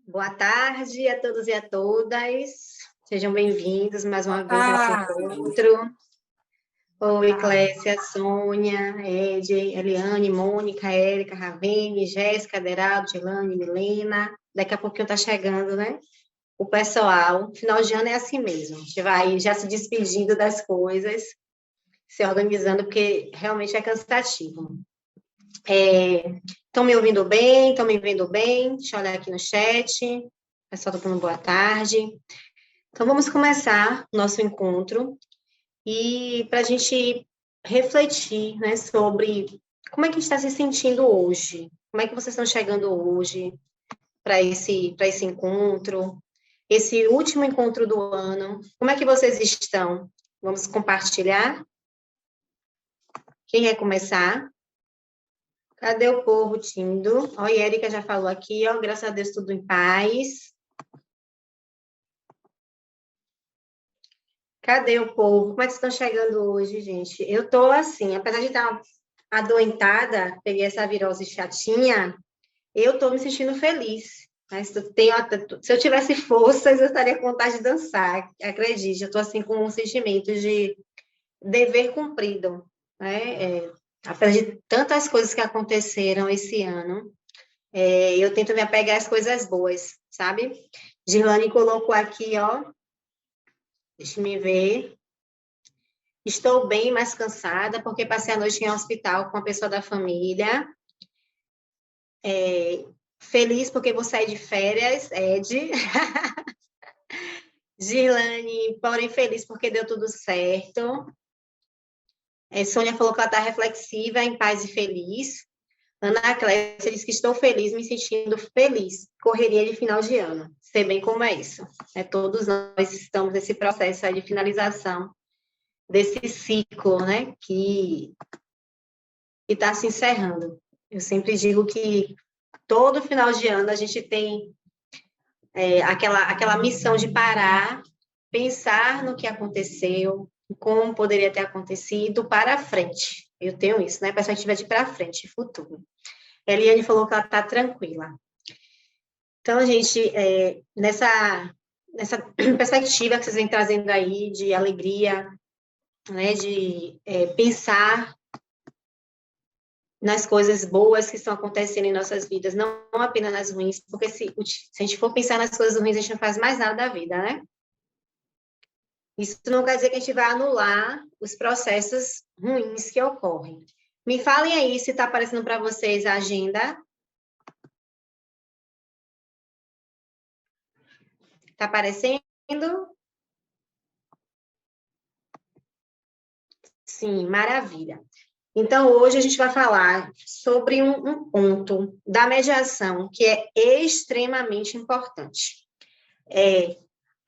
Boa tarde a todos e a todas. Sejam bem-vindos mais uma vez ao nosso encontro. Oi, Clécia, Sônia, Ed, Eliane, Mônica, Érica, Ravene, Jéssica, Aderaldo, Gelane, Milena. Daqui a pouquinho está chegando, né? O pessoal. Final de ano é assim mesmo. A gente vai já se despedindo das coisas, se organizando, porque realmente é cansativo. Estão me ouvindo bem? Estão me vendo bem? Deixa eu olhar aqui no chat. O pessoal está dando boa tarde. Então, vamos começar o nosso encontro e para a gente refletir, né, sobre como é que está se sentindo hoje, como é que vocês estão chegando hoje para esse encontro, esse último encontro do ano, como é que vocês estão? Vamos compartilhar? Quem quer começar? Cadê o povo tímido? Ó, a Érica já falou aqui, ó, graças a Deus, tudo em paz. Cadê o povo? Como é que estão chegando hoje, gente? Eu estou assim, apesar de estar adoentada, peguei essa virose chatinha, eu estou me sentindo feliz. Mas se eu tivesse forças, eu estaria com vontade de dançar, acredite. Eu estou assim com um sentimento de dever cumprido, né? Apesar de tantas coisas que aconteceram esse ano, eu tento me apegar às coisas boas, sabe? Girlane colocou aqui, ó, deixa eu ver. Estou bem, mais cansada, porque passei a noite em hospital com uma pessoa da família. Feliz porque vou sair de férias, Ed. Girlane, porém feliz porque deu tudo certo. Sônia falou que ela está reflexiva, em paz e feliz. Ana Clécia diz que estou feliz, me sentindo feliz. Correria de final de ano. Sei bem como é isso. Todos nós estamos nesse processo aí de finalização desse ciclo, né, que está se encerrando. Eu sempre digo que todo final de ano a gente tem aquela missão de parar, pensar no que aconteceu, como poderia ter acontecido para frente. Eu tenho isso, né? Perspectiva de para frente, futuro. Eliane falou que ela está tranquila. Então, gente, nessa perspectiva que vocês vêm trazendo aí de alegria, né, de pensar nas coisas boas que estão acontecendo em nossas vidas, não apenas nas ruins, porque se a gente for pensar nas coisas ruins, a gente não faz mais nada da vida, né? Isso não quer dizer que a gente vai anular os processos ruins que ocorrem. Me falem aí se está aparecendo para vocês a agenda. Está aparecendo? Sim, maravilha. Então, hoje a gente vai falar sobre um ponto da mediação que é extremamente importante.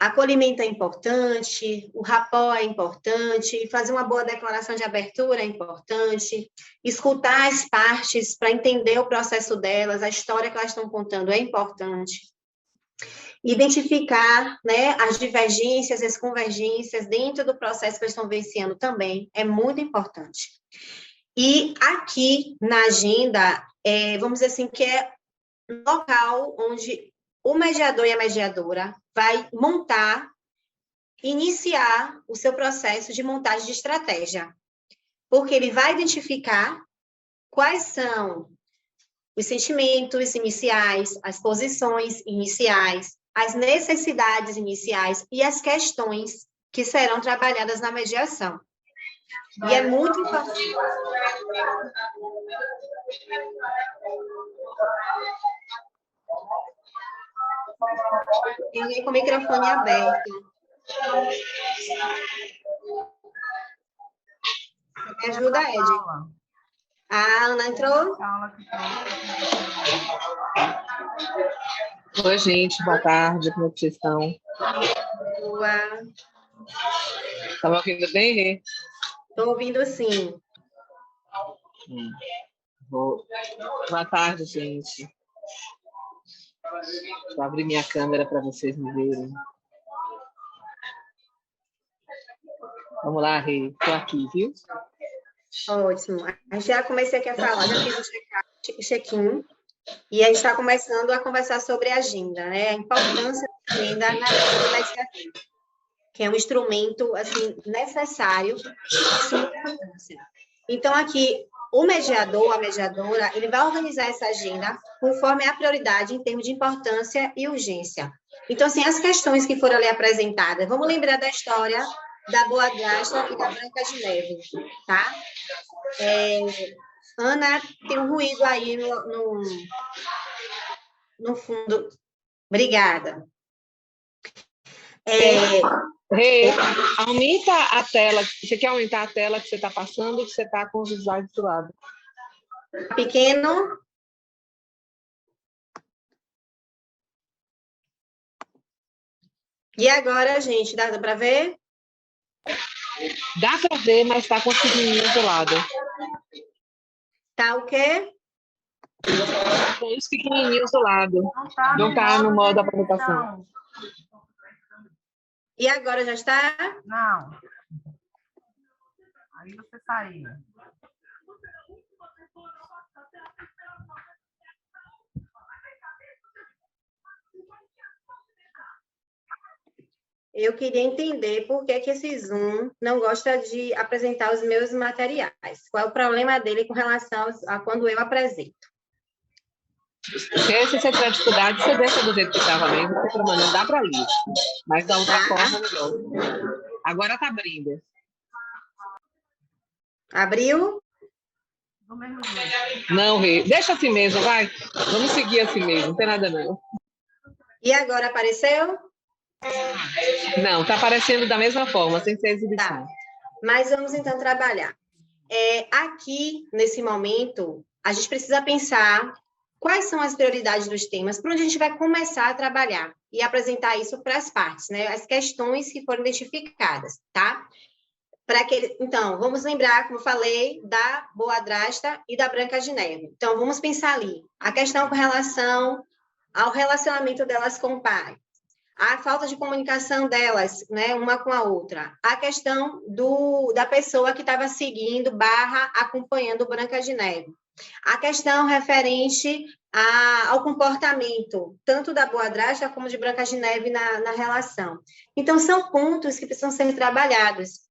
Acolhimento é importante, o rapport é importante, fazer uma boa declaração de abertura é importante, escutar as partes para entender o processo delas, a história que elas estão contando é importante. Identificar, né, as divergências, as convergências dentro do processo que eles estão vivenciando também é muito importante. E aqui na agenda, vamos dizer assim, que é um local onde o mediador e a mediadora vai iniciar o seu processo de montagem de estratégia, porque ele vai identificar quais são os sentimentos iniciais, as posições iniciais, as necessidades iniciais e as questões que serão trabalhadas na mediação. E é muito importante. Tem alguém com o microfone aberto. Me ajuda, Ed. A Ana entrou? Oi, gente, boa tarde, como é que vocês estão? Boa. Tá me ouvindo bem, Rê? Estou ouvindo, sim. Boa tarde, gente. Deixa eu abrir minha câmera para vocês me verem. Vamos lá, Rê. Estou aqui, viu? Ótimo. Já comecei aqui a falar, já fiz o check-in. E a gente está começando a conversar sobre a agenda, né? A importância da agenda na vida legislativa, que é um instrumento assim necessário de suma importância. Então, aqui, o mediador, a mediadora, ele vai organizar essa agenda conforme a prioridade em termos de importância e urgência. Então, assim, as questões que foram ali apresentadas, vamos lembrar da história da Boa Drasta e da Branca de Neve, tá? Ana, tem um ruído aí no fundo. Obrigada. Rê, aumenta a tela. Você quer aumentar a tela que você está passando ou que você está com os slides do lado? Pequeno. E agora, gente, dá para ver? Dá para ver, mas está com os pequenininhos do lado. Tá o quê? Com os pequenininhos do lado. Não está no modo apresentação. E agora já está? Não. Aí você saiu. Eu queria entender por que esse Zoom não gosta de apresentar os meus materiais. Qual é o problema dele com relação a quando eu apresento? Se você tiver dificuldade, você deixa do jeito que estava mesmo, não dá para ler. Mas da outra forma, melhor. Agora está abrindo. Abriu? Do mesmo jeito. Não, Rê. Deixa assim mesmo, vai. Vamos seguir assim mesmo, não tem nada não. E agora apareceu? Não, está aparecendo da mesma forma, sem ser exibição. Tá. Mas vamos então trabalhar. Aqui, nesse momento, a gente precisa pensar quais são as prioridades dos temas, por onde a gente vai começar a trabalhar e apresentar isso para as partes, né? As questões que foram identificadas, tá? Então, vamos lembrar, como eu falei, da Boa Drasta e da Branca de Neve. Então, vamos pensar ali. A questão com relação ao relacionamento delas com o pai, a falta de comunicação delas, né, uma com a outra, a questão da pessoa que estava seguindo, acompanhando Branca de Neve, a questão referente ao comportamento, tanto da Boa Drasta como de Branca de Neve na relação. Então, são pontos que precisam ser trabalhados,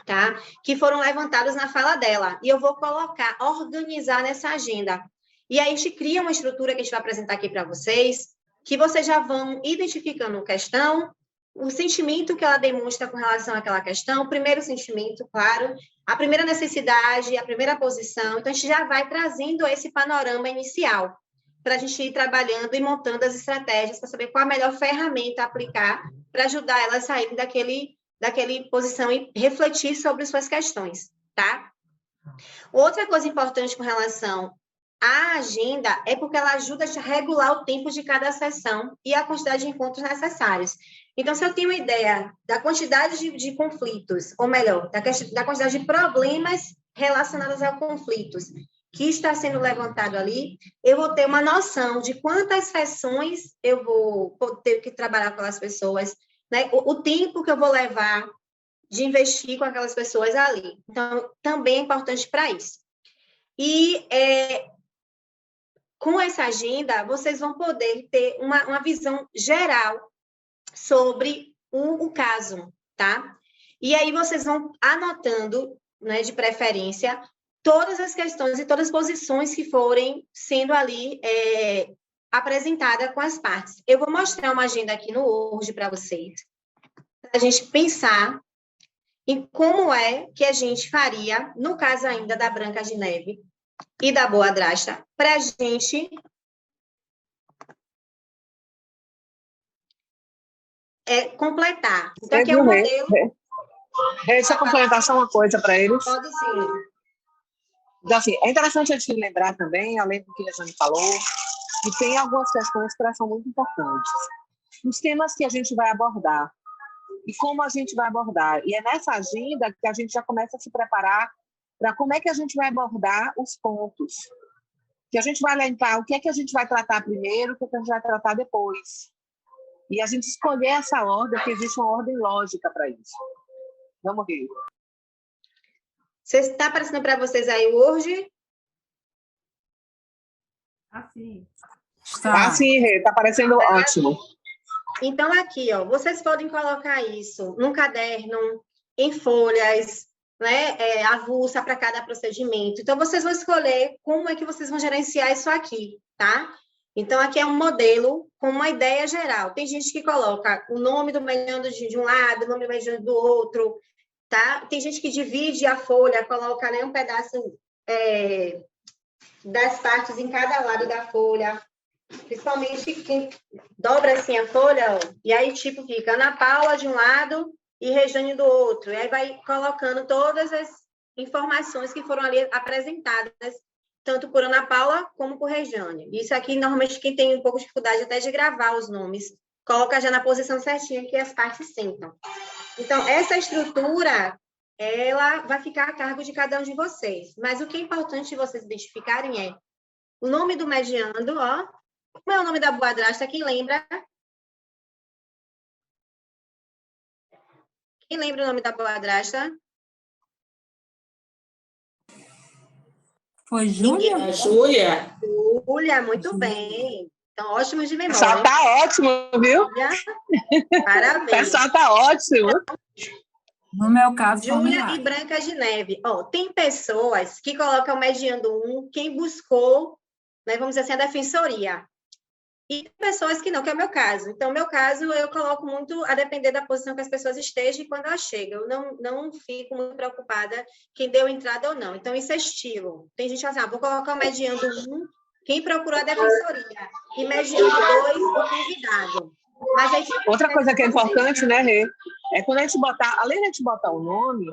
tá? Que foram levantados na fala dela, e eu vou organizar nessa agenda. E aí a gente cria uma estrutura que a gente vai apresentar aqui para vocês, que vocês já vão identificando a questão, o sentimento que ela demonstra com relação àquela questão, o primeiro sentimento, claro, a primeira necessidade, a primeira posição. Então, a gente já vai trazendo esse panorama inicial, para a gente ir trabalhando e montando as estratégias para saber qual a melhor ferramenta a aplicar para ajudar ela a sair daquela posição e refletir sobre suas questões, tá? Outra coisa importante com relação à agenda é porque ela ajuda a regular o tempo de cada sessão e a quantidade de encontros necessários. Então, se eu tenho uma ideia da quantidade de conflitos, ou melhor, da quantidade de problemas relacionados a conflitos que está sendo levantado ali, eu vou ter uma noção de quantas sessões eu vou ter que trabalhar com as pessoas, né? O tempo que eu vou levar de investir com aquelas pessoas ali. Então, também é importante para isso. E com essa agenda, vocês vão poder ter uma visão geral sobre o caso, tá? E aí vocês vão anotando, né, de preferência, todas as questões e todas as posições que forem sendo ali apresentada com as partes. Eu vou mostrar uma agenda aqui no Word para vocês, para a gente pensar em como é que a gente faria, no caso ainda da Branca de Neve e da Boa Drasta, para a gente completar. Então, aqui é um modelo... Deixa eu complementar só uma coisa para eles. Pode sim. Então, assim, é interessante a gente lembrar também, além do que a Jane falou, que tem algumas questões que são muito importantes. Os temas que a gente vai abordar e como a gente vai abordar. E é nessa agenda que a gente já começa a se preparar para como é que a gente vai abordar os pontos. Que a gente vai lembrar o que é que a gente vai tratar primeiro, o que é que a gente vai tratar depois. E a gente escolher essa ordem, porque existe uma ordem lógica para isso. Vamos ver. Está aparecendo para vocês aí o Word? Assim. Ah, sim, Rê, tá parecendo ótimo. Então, aqui, ó, vocês podem colocar isso num caderno, em folhas, né, avulsa para cada procedimento. Então, vocês vão escolher como é que vocês vão gerenciar isso aqui, tá? Então, aqui é um modelo com uma ideia geral. Tem gente que coloca o nome do mediano de um lado, o nome do mediano do outro, tá? Tem gente que divide a folha, coloca, né, um pedaço das partes em cada lado da folha. Principalmente quem dobra assim a folha, ó, e aí tipo fica Ana Paula de um lado e Rejane do outro. E aí vai colocando todas as informações que foram ali apresentadas, tanto por Ana Paula como por Rejane. Isso aqui, normalmente, quem tem um pouco de dificuldade até de gravar os nomes, coloca já na posição certinha que as partes sentam. Então, essa estrutura, ela vai ficar a cargo de cada um de vocês. Mas o que é importante vocês identificarem é o nome do mediando, ó. Como é o nome da boadrasta? Quem lembra? Quem lembra o nome da boadrasta? Foi Júlia? Ninguém. Júlia. Júlia, muito bem. Então, ótimos de O pessoal memória. tá ótimo, viu? Júlia, O parabéns. pessoal tá ótimo. No meu caso, foi Júlia e Milagre. Branca de Neve. Ó, tem pessoas que colocam mediando um, quem buscou, né, vamos dizer assim, a defensoria. E tem pessoas que não, que é o meu caso. Então, no meu caso, eu coloco muito a depender da posição que as pessoas estejam e quando elas chegam. Eu não fico muito preocupada quem deu entrada ou não. Então, isso é estilo. Tem gente que fala assim, vou colocar o mediando um, quem procurou a defensoria. E mediando dois, o convidado. Mas aí, Outra coisa que é importante, né, Rê? É quando a gente botar, além de a gente botar o nome,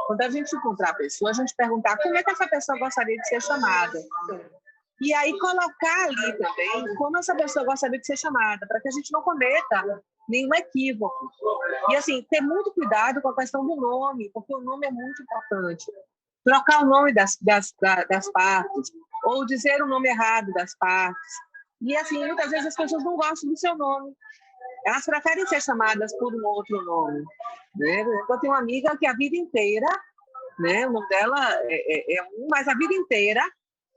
quando a gente encontrar a pessoa, a gente perguntar como é que essa pessoa gostaria de ser chamada. E aí colocar ali também como essa pessoa gostaria de ser chamada, para que a gente não cometa nenhum equívoco. E, assim, ter muito cuidado com a questão do nome, porque o nome é muito importante. Trocar o nome das partes, ou dizer o nome errado das partes. E, assim, muitas vezes as pessoas não gostam do seu nome. Elas preferem ser chamadas por um outro nome. Né? Eu tenho uma amiga que a vida inteira, né, o nome dela é um, mas a vida inteira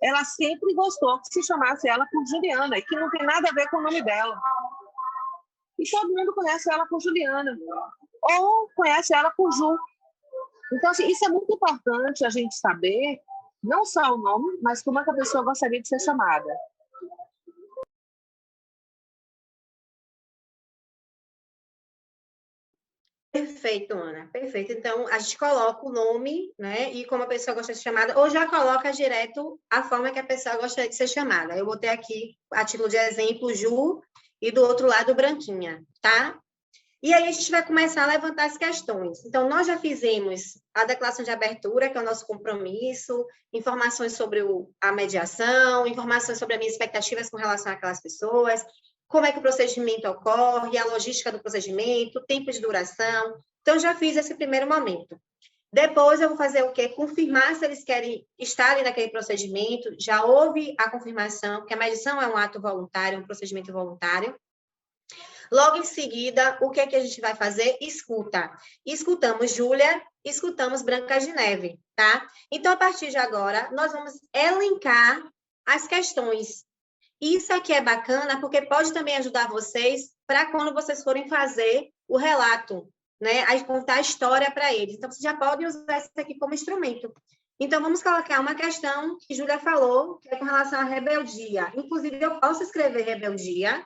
ela sempre gostou que se chamasse ela por Juliana, e que não tem nada a ver com o nome dela. E todo mundo conhece ela por Juliana, ou conhece ela por Ju. Então, assim, isso é muito importante a gente saber, não só o nome, mas como é que a pessoa gostaria de ser chamada. Perfeito, Ana, perfeito. Então, a gente coloca o nome, né, e como a pessoa gosta de ser chamada, ou já coloca direto a forma que a pessoa gostaria de ser chamada. Eu botei aqui, a título de exemplo, Ju, e do outro lado, Branquinha, tá? E aí a gente vai começar a levantar as questões. Então, nós já fizemos a declaração de abertura, que é o nosso compromisso, informações sobre a mediação, informações sobre as minhas expectativas com relação àquelas pessoas, como é que o procedimento ocorre, a logística do procedimento, o tempo de duração. Então, já fiz esse primeiro momento. Depois, eu vou fazer o quê? Confirmar se eles querem estar ali naquele procedimento. Já houve a confirmação, porque a mediação é um ato voluntário, um procedimento voluntário. Logo em seguida, o que é que a gente vai fazer? Escuta. Escutamos Júlia, escutamos Branca de Neve, tá? Então, a partir de agora, nós vamos elencar as questões. Isso aqui é bacana, porque pode também ajudar vocês para quando vocês forem fazer o relato, né? A contar a história para eles. Então, vocês já podem usar isso aqui como instrumento. Então, vamos colocar uma questão que Júlia falou, que é com relação à rebeldia. Inclusive, eu posso escrever rebeldia,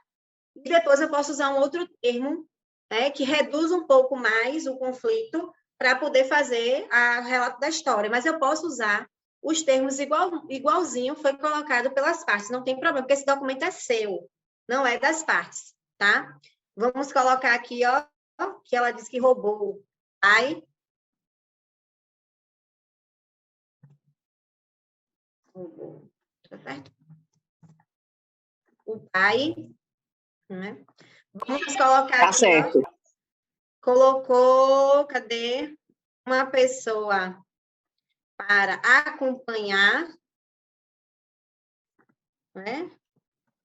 e depois eu posso usar um outro termo, né, que reduz um pouco mais o conflito para poder fazer a relato da história. Mas eu posso usar os termos igualzinho foi colocado pelas partes. Não tem problema, porque esse documento é seu, não é das partes, tá? Vamos colocar aqui, ó, que ela disse que roubou o pai. Roubou, tá certo? O pai, né? Vamos colocar Tá aqui, certo. ó, colocou, cadê? Uma pessoa para acompanhar, né?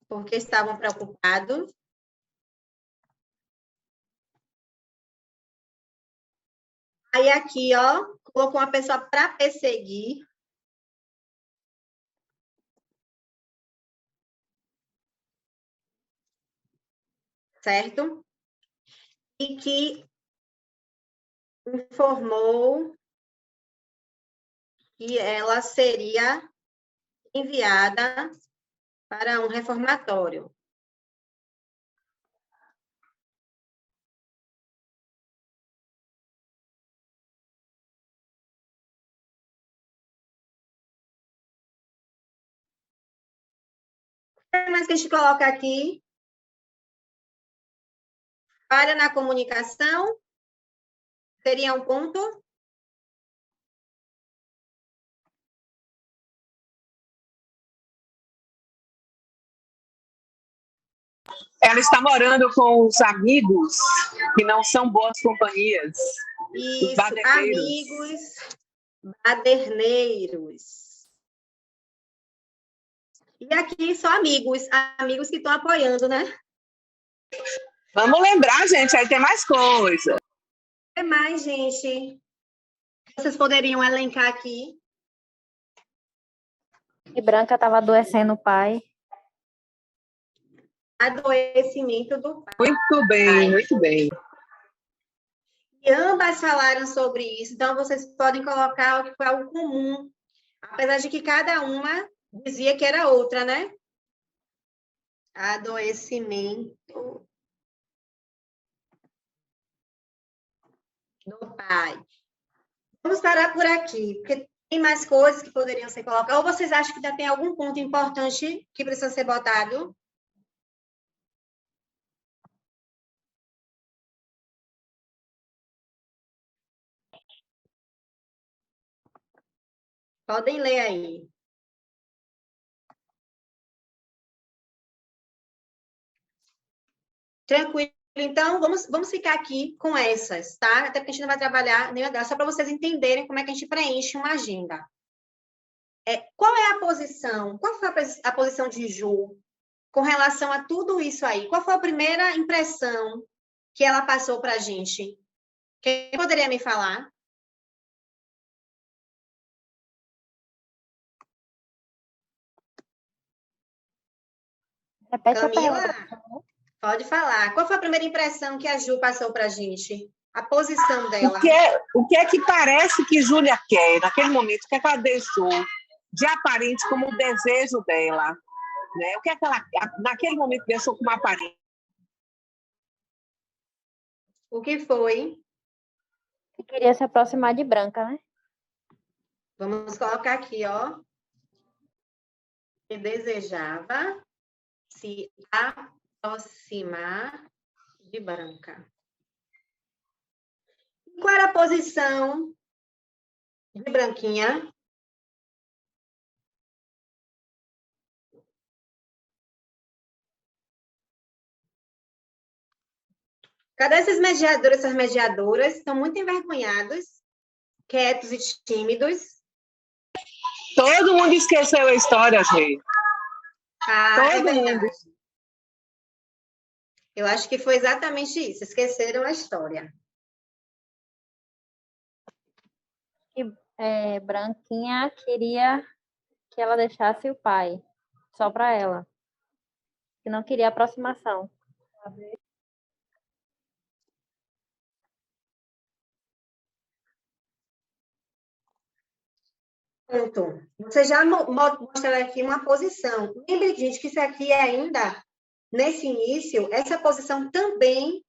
Porque estavam preocupados. Aí aqui, ó, colocou uma pessoa para perseguir. certo? E que informou que ela seria enviada para um reformatório. O que mais que a gente coloca aqui? Falha na comunicação? Seria um ponto? Ela está morando com os amigos que não são boas companhias. Os Isso, baderneiros. amigos baderneiros. E aqui só amigos, amigos que estão apoiando, né? Vamos lembrar, gente, aí tem mais coisa. O que mais, gente? Vocês poderiam elencar aqui? E Branca estava adoecendo o pai. Adoecimento do pai. Muito bem, muito bem. E ambas falaram sobre isso, então vocês podem colocar o que foi algo comum, apesar de que cada uma dizia que era outra, né? Adoecimento do pai. Vamos parar por aqui, porque tem mais coisas que poderiam ser colocadas. Ou vocês acham que ainda tem algum ponto importante que precisa ser botado? Podem ler aí. Tranquilo. Então, vamos ficar aqui com essas, tá? Até porque a gente não vai trabalhar nenhuma delas, só para vocês entenderem como é que a gente preenche uma agenda. Qual é a posição? Qual foi a posição de Ju com relação a tudo isso aí? Qual foi a primeira impressão que ela passou para a gente? Quem poderia me falar? Repete Camila, a pergunta. pode falar. Qual foi a primeira impressão que a Ju passou para a gente? A posição dela. O que é que parece que Júlia quer naquele momento? O que é que ela deixou de aparente como o desejo dela? Né? O que é que ela, naquele momento, deixou como aparente? O que foi? Que queria se aproximar de Branca, né? Vamos colocar aqui, ó. Que desejava se aproximar de Branca. Qual era a posição de Branquinha? Cadê esses mediadores, essas mediadoras? Estão muito envergonhados, quietos e tímidos. Todo mundo esqueceu a história, gente. É Todo verdade. mundo. Eu acho que foi exatamente isso. Esqueceram a história. Branquinha queria que ela deixasse o pai, só para ela. Que não queria aproximação. Pronto. Você já mostrou aqui uma posição. Lembre, gente, que isso aqui é ainda, nesse início, essa posição também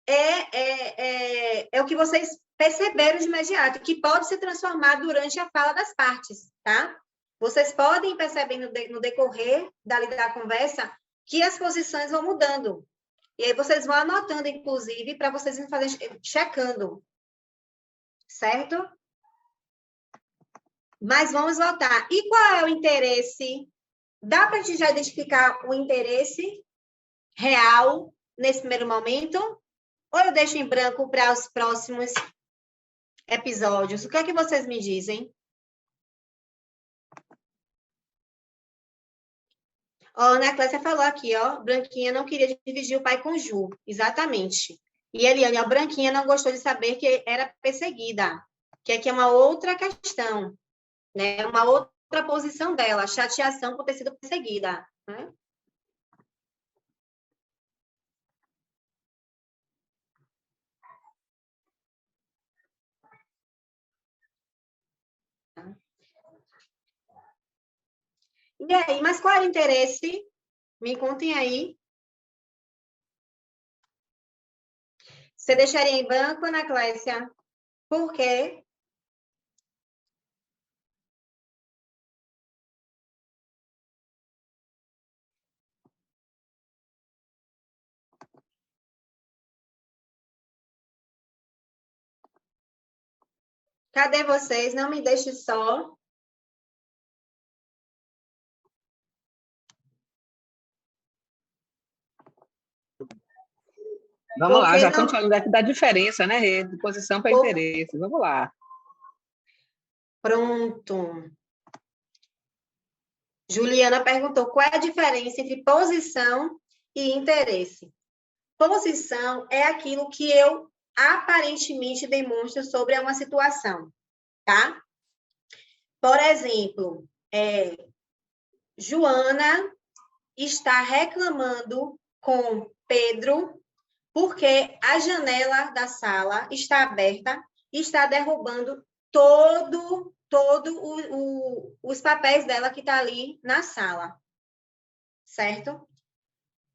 é o que vocês perceberam de imediato, que pode se transformar durante a fala das partes, tá? Vocês podem perceber no decorrer da conversa que as posições vão mudando. E aí vocês vão anotando, inclusive, para vocês fazerem checando. Certo? Mas vamos voltar. E qual é o interesse? Dá para a gente já identificar o interesse real nesse primeiro momento? Ou eu deixo em branco para os próximos episódios? O que é que vocês me dizem? Ó, a Ana Clécia falou aqui, ó, Branquinha não queria dividir o pai com Ju. Exatamente. E Eliane, a Branquinha não gostou de saber que era perseguida. Que aqui é uma outra questão, né? Uma outra posição dela, chateação por ter sido perseguida, né? E aí, mas qual era o interesse? Me contem aí. Você deixaria em branco, Ana Clécia? Por quê? Cadê vocês? Não me deixe só. Vamos lá, Porque já não... estamos falando aqui da diferença, né, Rê? De posição para interesse. Vamos lá. Pronto. Juliana perguntou qual é a diferença entre posição e interesse. Posição é aquilo que eu aparentemente demonstro sobre uma situação, tá? Por exemplo, Joana está reclamando com Pedro porque a janela da sala está aberta e está derrubando os papéis dela que está ali na sala, certo?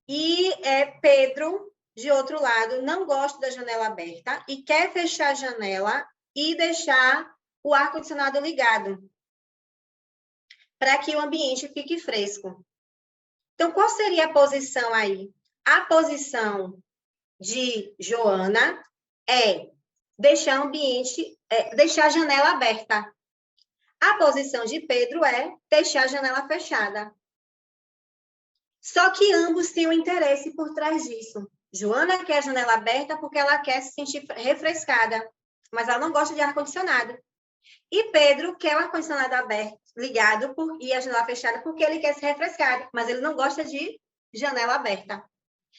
E Pedro, de outro lado, não gosta da janela aberta e quer fechar a janela e deixar o ar-condicionado ligado para que o ambiente fique fresco. Então, qual seria a posição aí? A posição de Joana é deixar o ambiente, deixar a janela aberta. A posição de Pedro é deixar a janela fechada. Só que ambos têm um interesse por trás disso. Joana quer a janela aberta porque ela quer se sentir refrescada, mas ela não gosta de ar-condicionado. E Pedro quer o ar-condicionado aberto, ligado, e a janela fechada porque ele quer se refrescar, mas ele não gosta de janela aberta.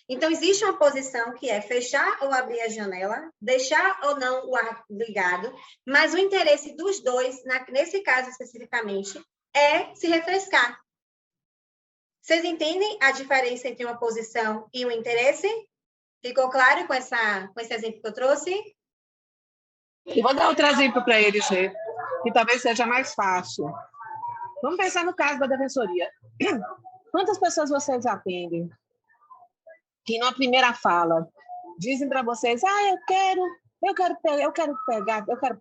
Então, existe uma posição que é fechar ou abrir a janela, deixar ou não o ar ligado, mas o interesse dos dois, nesse caso especificamente, é se refrescar. Vocês entendem a diferença entre uma posição e um interesse? Ficou claro com esse exemplo que eu trouxe? E vou dar outro exemplo para eles, Rê, que talvez seja mais fácil. Vamos pensar no caso da defensoria. Quantas pessoas vocês atendem que na primeira fala dizem para vocês: eu quero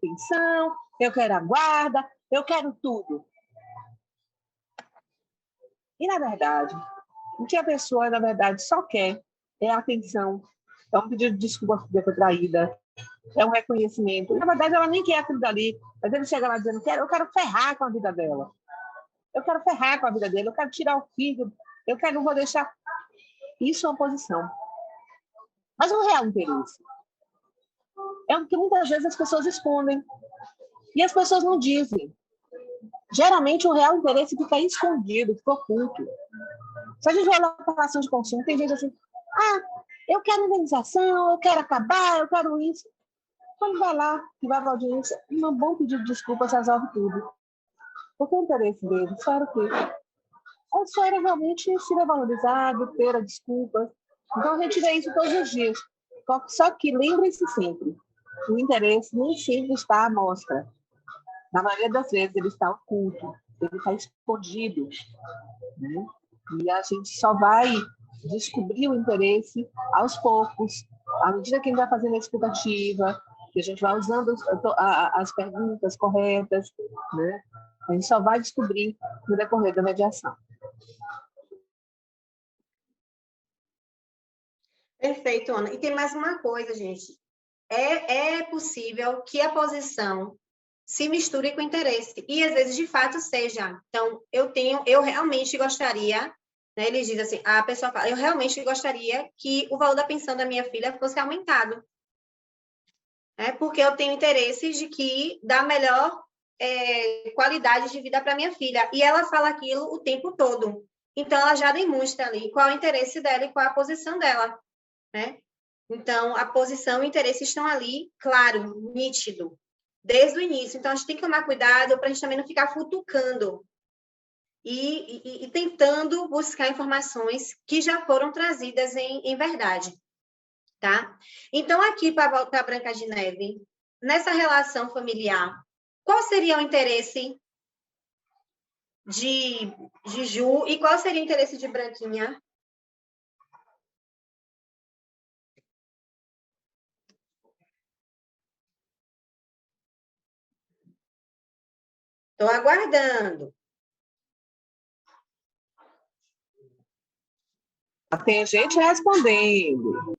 pensão, eu quero a guarda, eu quero tudo. E na verdade, o que a pessoa na verdade só quer é a atenção, é um pedido de desculpa por ter traída, é um reconhecimento. Na verdade, ela nem quer aquilo dali, mas ele chega lá dizendo: eu quero ferrar com a vida dela. Eu quero ferrar com a vida dele, eu quero tirar o filho, não vou deixar. Isso é uma posição. Mas o real interesse é o que muitas vezes as pessoas escondem. E as pessoas não dizem. Geralmente, o real interesse fica escondido, fica oculto. Se a gente olhar para a relação de consumo, tem gente assim: eu quero indenização, eu quero acabar, eu quero isso. Quando vai lá, que vai para a audiência, um bom pedido de desculpas resolve tudo. Porque o interesse dele só era o quê? Só era realmente ser valorizado, ter as desculpas. Então, a gente vê isso todos os dias. Só que lembre-se sempre, o interesse nem sempre está à mostra. Na maioria das vezes, ele está oculto, ele está escondido. Né? E a gente só vai descobrir o interesse aos poucos, à medida que a gente vai fazendo a escutativa, que a gente vai usando as perguntas corretas, né? A gente só vai descobrir no decorrer da mediação. Perfeito, Ana. E tem mais uma coisa, gente. É possível que a posição se misture com o interesse. E, às vezes, de fato, seja. Então, eu realmente gostaria, né, ele diz assim, a pessoa fala, eu realmente gostaria que o valor da pensão da minha filha fosse aumentado. Porque eu tenho interesse de que dá melhor qualidade de vida para minha filha. E ela fala aquilo o tempo todo. Então, ela já demonstra ali qual é o interesse dela e qual é a posição dela. Né? Então, a posição e o interesse estão ali, claro, nítido, desde o início. Então, a gente tem que tomar cuidado para a gente também não ficar futucando e tentando buscar informações que já foram trazidas em verdade, tá? Então, aqui, para voltar a Branca de Neve, nessa relação familiar, qual seria o interesse de Ju e qual seria o interesse de Branquinha? Estou aguardando. Tem gente respondendo.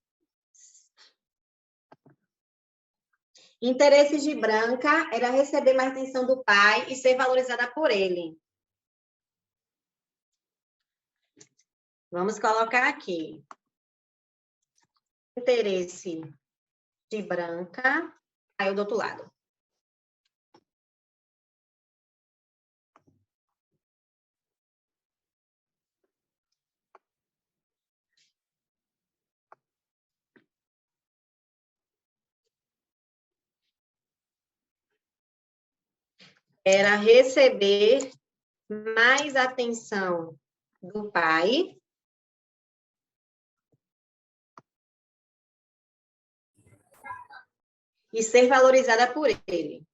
Interesse de Branca era receber mais atenção do pai e ser valorizada por ele. Vamos colocar aqui. Interesse de Branca. Aí eu do outro lado. Era receber mais atenção do pai e ser valorizada por ele.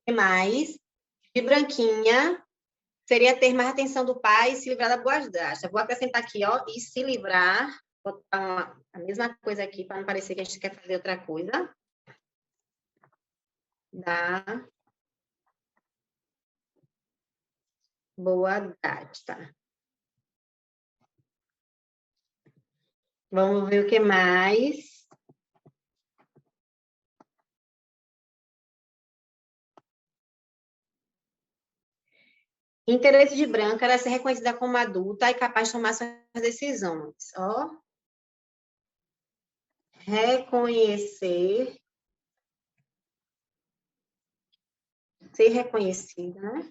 E mais, de Branquinha, seria ter mais atenção do pai e se livrar da boadrasta. Vou acrescentar aqui, ó, e se livrar, vou botar a mesma coisa aqui, para não parecer que a gente quer fazer outra coisa. Da boadrasta. Vamos ver o que mais. Interesse de Branca era ser reconhecida como adulta e capaz de tomar suas decisões. Ó. Reconhecer. Ser reconhecida, né?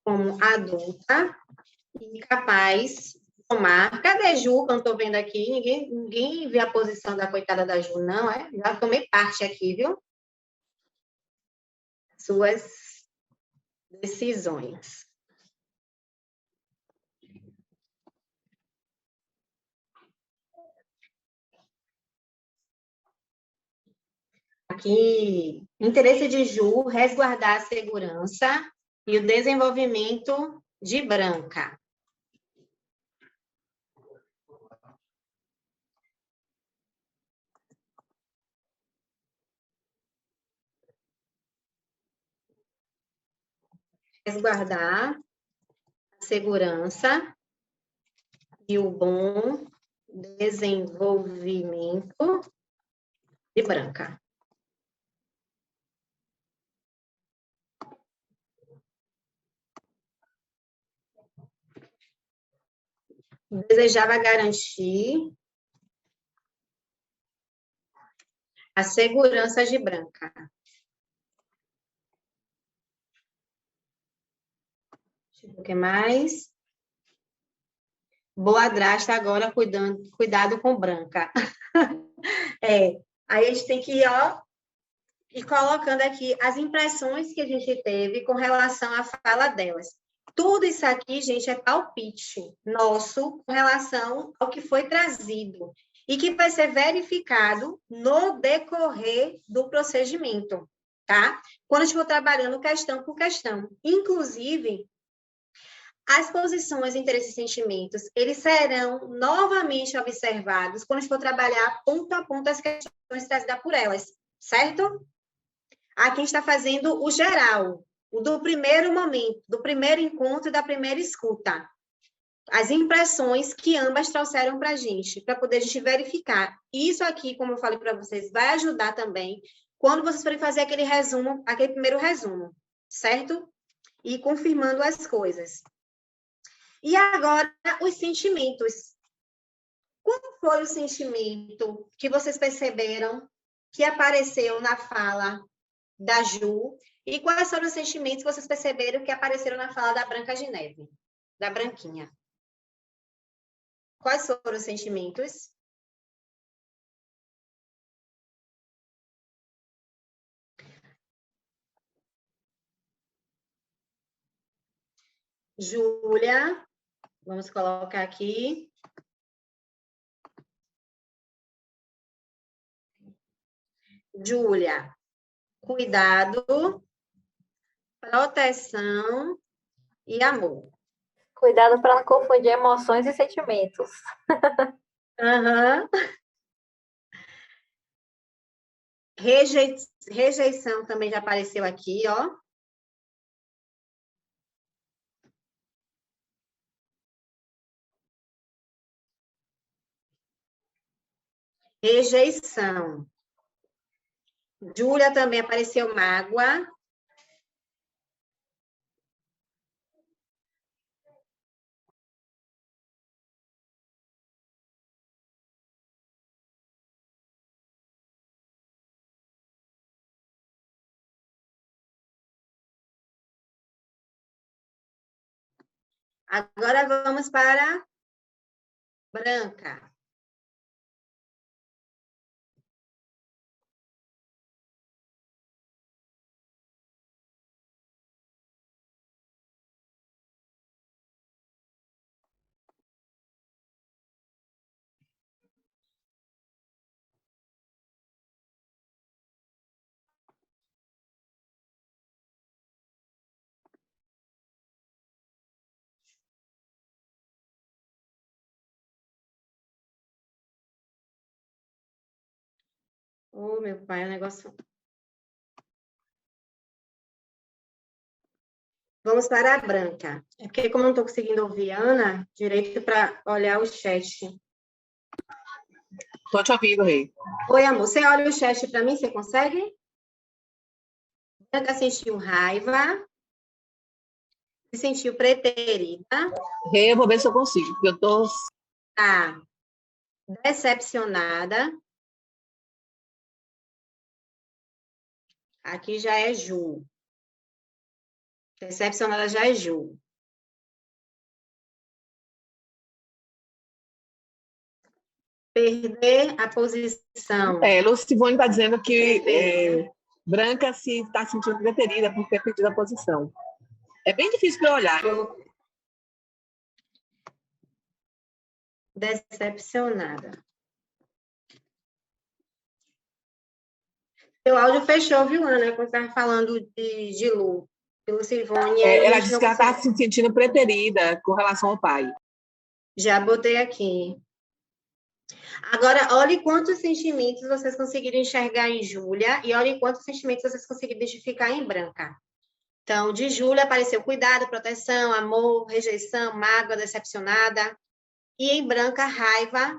Como adulta e capaz de tomar. Cadê a Ju, que eu não estou vendo aqui? Ninguém vê a posição da coitada da Ju, não, é? Já tomei parte aqui, viu? Suas decisões. Aqui, interesse de Ju, resguardar a segurança e o desenvolvimento de Branca. Resguardar a segurança e o bom desenvolvimento de Branca. Desejava garantir a segurança de Branca. O que mais? Boadrasta agora cuidado com Branca. Aí a gente tem que ir colocando aqui as impressões que a gente teve com relação à fala delas. Tudo isso aqui, gente, é palpite nosso com relação ao que foi trazido e que vai ser verificado no decorrer do procedimento, tá? Quando a gente for trabalhando questão por questão. Inclusive, as posições, interesses e sentimentos, eles serão novamente observados quando a gente for trabalhar ponto a ponto as questões trazidas por elas, certo? Aqui a gente está fazendo o geral, o do primeiro momento, do primeiro encontro e da primeira escuta. As impressões que ambas trouxeram para a gente, para poder a gente verificar. Isso aqui, como eu falei para vocês, vai ajudar também quando vocês forem fazer aquele resumo, aquele primeiro resumo, certo? E confirmando as coisas. E agora, os sentimentos. Qual foi o sentimento que vocês perceberam que apareceu na fala da Ju? E quais foram os sentimentos que vocês perceberam que apareceram na fala da Branca de Neve, da Branquinha? Quais foram os sentimentos? Júlia, vamos colocar aqui. Júlia, cuidado, proteção e amor. Cuidado para não confundir emoções e sentimentos. Aham. Rejeição também já apareceu aqui, ó. Rejeição. Júlia também apareceu mágoa. Agora vamos para Branca. Oh, meu pai, o negócio... Vamos para a Branca. É porque, como eu não estou conseguindo ouvir a Ana, direito para olhar o chat. Estou te ouvindo, Rei. Oi, amor. Você olha o chat para mim? Você consegue? Branca sentiu raiva. Se sentiu preterida. Rei, eu vou ver se eu consigo, porque eu estou... Tá. Decepcionada. Aqui já é Ju. Decepcionada já é Ju. Perder a posição. Lucivone está dizendo que Branca se está sentindo preterida por ter perdido a posição. É bem difícil para olhar. Decepcionada. Seu áudio fechou, viu, Ana? Quando estava falando de Lu, de Lucivone. Ela disse que ela está se sentindo preterida com relação ao pai. Já botei aqui. Agora, olhe quantos sentimentos vocês conseguiram enxergar em Júlia e olhe quantos sentimentos vocês conseguiram identificar em Branca. Então, de Júlia apareceu cuidado, proteção, amor, rejeição, mágoa, decepcionada. E em Branca, raiva,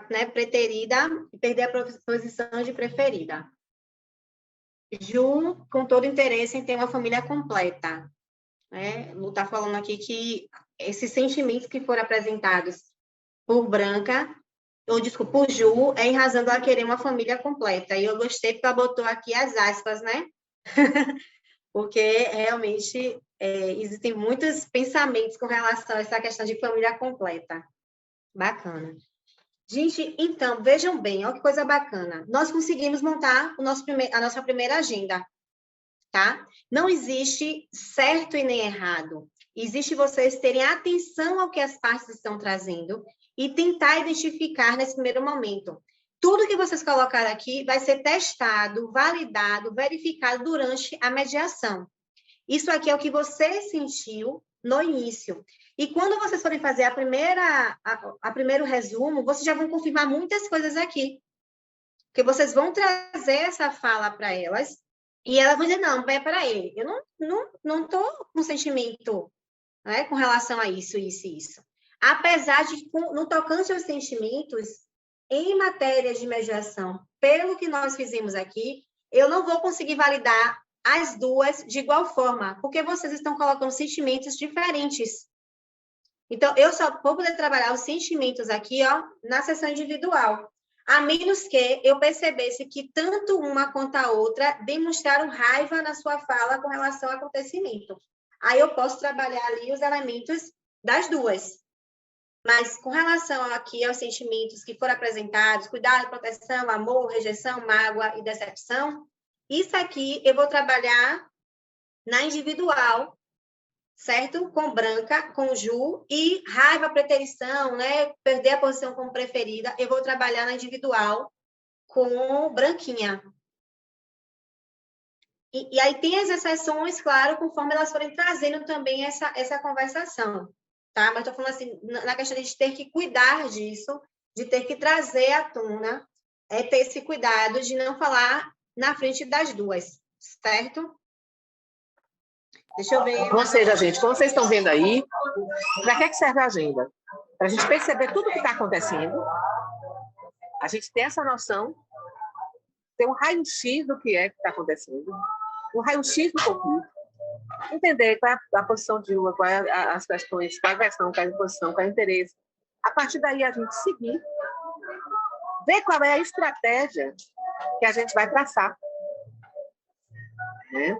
né, preterida e perder a posição de preferida. Ju, com todo interesse em ter uma família completa. Né? Lu está falando aqui que esses sentimentos que foram apresentados por Branca, ou desculpa, por Ju, é em razão dela querer uma família completa. E eu gostei porque ela botou aqui as aspas, né? Porque realmente existem muitos pensamentos com relação a essa questão de família completa. Bacana. Gente, então, vejam bem, olha que coisa bacana. Nós conseguimos montar a nossa primeira agenda, tá? Não existe certo e nem errado. Existe vocês terem atenção ao que as partes estão trazendo e tentar identificar nesse primeiro momento. Tudo que vocês colocaram aqui vai ser testado, validado, verificado durante a mediação. Isso aqui é o que você sentiu no início. E quando vocês forem fazer a primeiro resumo, vocês já vão confirmar muitas coisas aqui. Porque vocês vão trazer essa fala para elas e elas vão dizer, não, peraí, eu não estou com sentimento, né, com relação a isso, isso e isso. Apesar de, no tocante aos sentimentos, em matéria de mediação, pelo que nós fizemos aqui, eu não vou conseguir validar as duas de igual forma, porque vocês estão colocando sentimentos diferentes. Então, eu só vou poder trabalhar os sentimentos aqui, ó, na sessão individual, a menos que eu percebesse que tanto uma quanto a outra demonstraram raiva na sua fala com relação ao acontecimento. Aí eu posso trabalhar ali os elementos das duas. Mas com relação aqui aos sentimentos que foram apresentados, cuidado, proteção, amor, rejeição, mágoa e decepção, isso aqui eu vou trabalhar na individual, certo? Com Branca, com Ju, e raiva, preterição, né? Perder a posição como preferida, eu vou trabalhar na individual com branquinha. E aí tem as exceções, claro, conforme elas forem trazendo também essa conversação, tá? Mas estou falando assim, na questão de ter que cuidar disso, de ter que trazer à tona, ter esse cuidado de não falar na frente das duas, certo? Deixa eu ver. Ou seja, gente, como vocês estão vendo aí, para que serve a agenda? Para a gente perceber tudo o que está acontecendo, a gente ter essa noção, ter um raio-x do que está acontecendo, um raio-x do conflito, entender qual é a posição de uma, qual é as questões, qual é a versão, qual é a posição, qual é o interesse. A partir daí, a gente seguir, ver qual é a estratégia que a gente vai traçar, né?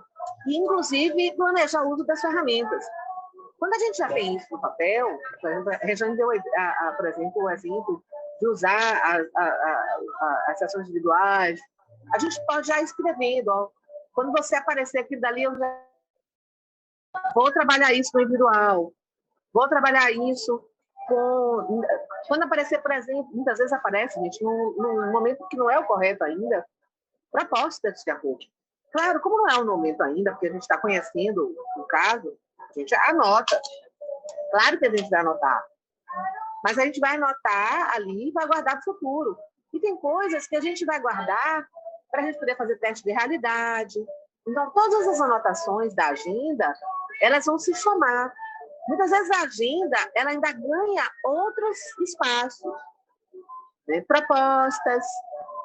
E, inclusive, planejar o uso das ferramentas. Quando a gente já tem isso no papel, por exemplo, a Regiane deu, por exemplo, o exemplo de usar as sessões individuais, a gente pode já ir escrevendo, ó, quando você aparecer aqui dali, eu já vou trabalhar isso no individual, vou trabalhar isso com... Quando aparecer, por exemplo, muitas vezes aparece, gente, num momento que não é o correto ainda, propostas de acordo. Claro, como não é o momento ainda, porque a gente está conhecendo o caso, a gente anota. Claro que a gente vai anotar. Mas a gente vai anotar ali e vai guardar para o futuro. E tem coisas que a gente vai guardar para a gente poder fazer teste de realidade. Então, todas as anotações da agenda, elas vão se somar. Muitas vezes a agenda, ela ainda ganha outros espaços, né? Propostas,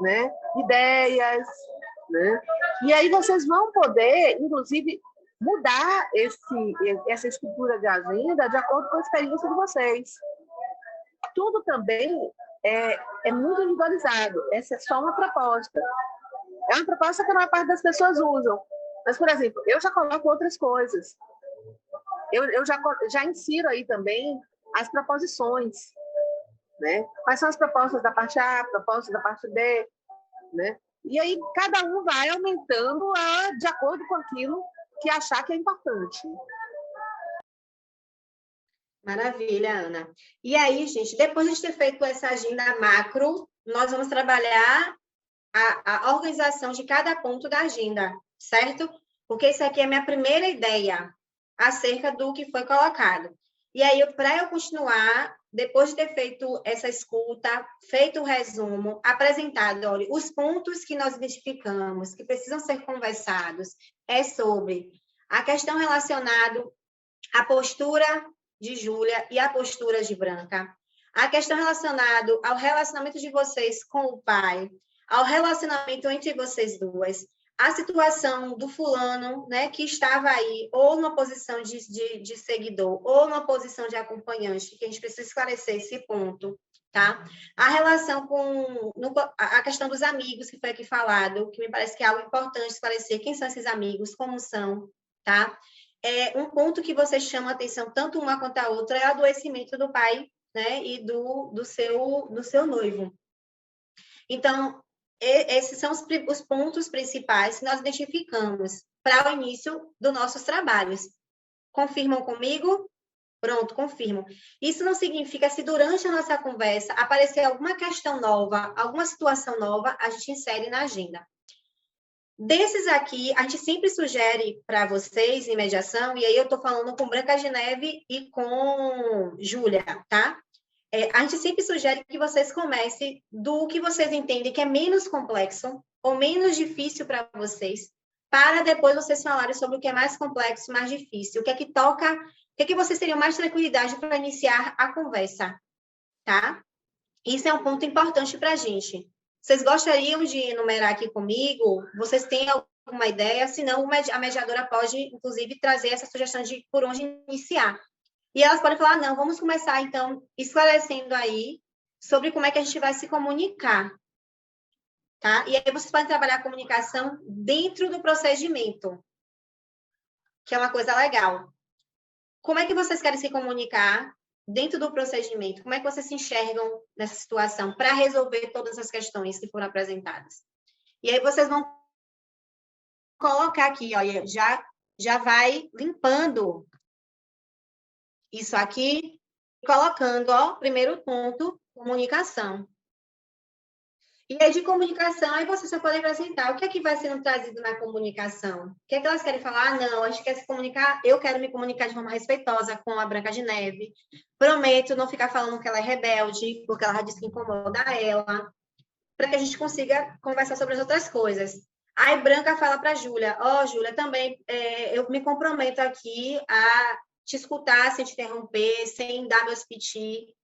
né? Ideias, né? E aí vocês vão poder, inclusive, mudar essa estrutura de agenda de acordo com a experiência de vocês. Tudo também é muito individualizado. Essa é só uma proposta. É uma proposta que a maior parte das pessoas usam. Mas, por exemplo, eu já coloco outras coisas. Eu já insiro aí também as proposições, né? Quais são as propostas da parte A, propostas da parte B, né? E aí cada um vai aumentando de acordo com aquilo que achar que é importante. Maravilha, Ana. E aí, gente, depois de ter feito essa agenda macro, nós vamos trabalhar a organização de cada ponto da agenda, certo? Porque isso aqui é a minha primeira ideia acerca do que foi colocado. E aí, para eu continuar, depois de ter feito essa escuta, feito o resumo, apresentado, olha, os pontos que nós identificamos, que precisam ser conversados, é sobre a questão relacionada à postura de Júlia e à postura de Branca, a questão relacionada ao relacionamento de vocês com o pai, ao relacionamento entre vocês duas, a situação do fulano, né, que estava aí, ou numa posição de seguidor, ou numa posição de acompanhante, que a gente precisa esclarecer esse ponto, tá? A relação a questão dos amigos, que foi aqui falado, que me parece que é algo importante esclarecer, quem são esses amigos, como são, tá? Um ponto que você chama a atenção, tanto uma quanto a outra, é o adoecimento do pai, né, e do seu noivo. Então, esses são os pontos principais que nós identificamos para o início dos nossos trabalhos. Confirmam comigo? Pronto, confirmo. Isso não significa se durante a nossa conversa aparecer alguma questão nova, alguma situação nova, a gente insere na agenda. Desses aqui, a gente sempre sugere para vocês, em mediação, e aí eu estou falando com Branca de Neve e com Júlia, tá? A gente sempre sugere que vocês comecem do que vocês entendem que é menos complexo ou menos difícil para vocês, para depois vocês falarem sobre o que é mais complexo, mais difícil, o que é que toca, o que é que vocês teriam mais tranquilidade para iniciar a conversa, tá? Isso é um ponto importante para a gente. Vocês gostariam de enumerar aqui comigo? Vocês têm alguma ideia? Senão, a mediadora pode, inclusive, trazer essa sugestão de por onde iniciar. E elas podem falar, não, vamos começar, então, esclarecendo aí sobre como é que a gente vai se comunicar, tá? E aí vocês podem trabalhar a comunicação dentro do procedimento, que é uma coisa legal. Como é que vocês querem se comunicar dentro do procedimento? Como é que vocês se enxergam nessa situação para resolver todas as questões que foram apresentadas? E aí vocês vão colocar aqui, olha, já vai limpando isso aqui, colocando, ó, primeiro ponto, comunicação. E aí, de comunicação, aí você só pode apresentar o que é que vai sendo trazido na comunicação. O que é que elas querem falar? Ah, não, a gente quer se comunicar, eu quero me comunicar de forma respeitosa com a Branca de Neve. Prometo não ficar falando que ela é rebelde, porque ela já disse que incomoda ela, para que a gente consiga conversar sobre as outras coisas. Aí Branca fala para a Júlia, Júlia, também eu me comprometo aqui a te escutar sem te interromper, sem dar meus piti.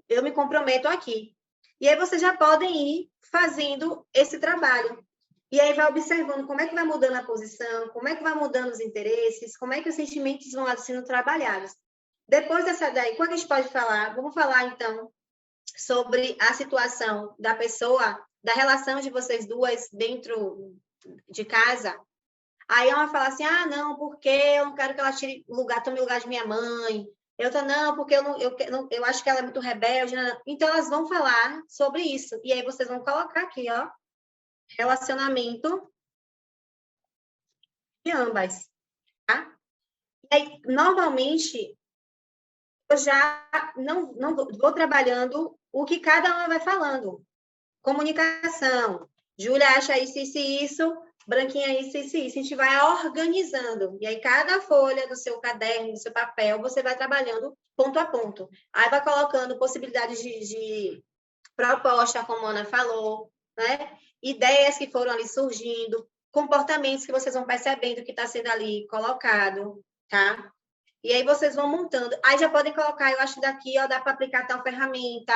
Eu me comprometo aqui. E aí vocês já podem ir fazendo esse trabalho. E aí vai observando como é que vai mudando a posição, como é que vai mudando os interesses, como é que os sentimentos vão sendo trabalhados. Depois dessa daí, qual é que a gente pode falar? Vamos falar, então, sobre a situação da pessoa, da relação de vocês duas dentro de casa. Aí ela fala assim, ah, não, porque eu não quero que ela tome o lugar de minha mãe. Não, porque eu acho que ela é muito rebelde. Não. Então, elas vão falar sobre isso. E aí, vocês vão colocar aqui, ó, relacionamento de ambas, tá? E aí, normalmente, eu já não vou trabalhando o que cada uma vai falando. Comunicação. Júlia acha isso, isso e isso. Branquinha, isso, isso e isso. A gente vai organizando. E aí, cada folha do seu caderno, do seu papel, você vai trabalhando ponto a ponto. Aí vai colocando possibilidades de proposta, como a Ana falou, né? Ideias que foram ali surgindo, comportamentos que vocês vão percebendo que está sendo ali colocado, tá? E aí vocês vão montando. Aí já podem colocar, eu acho que daqui, ó, dá para aplicar tal ferramenta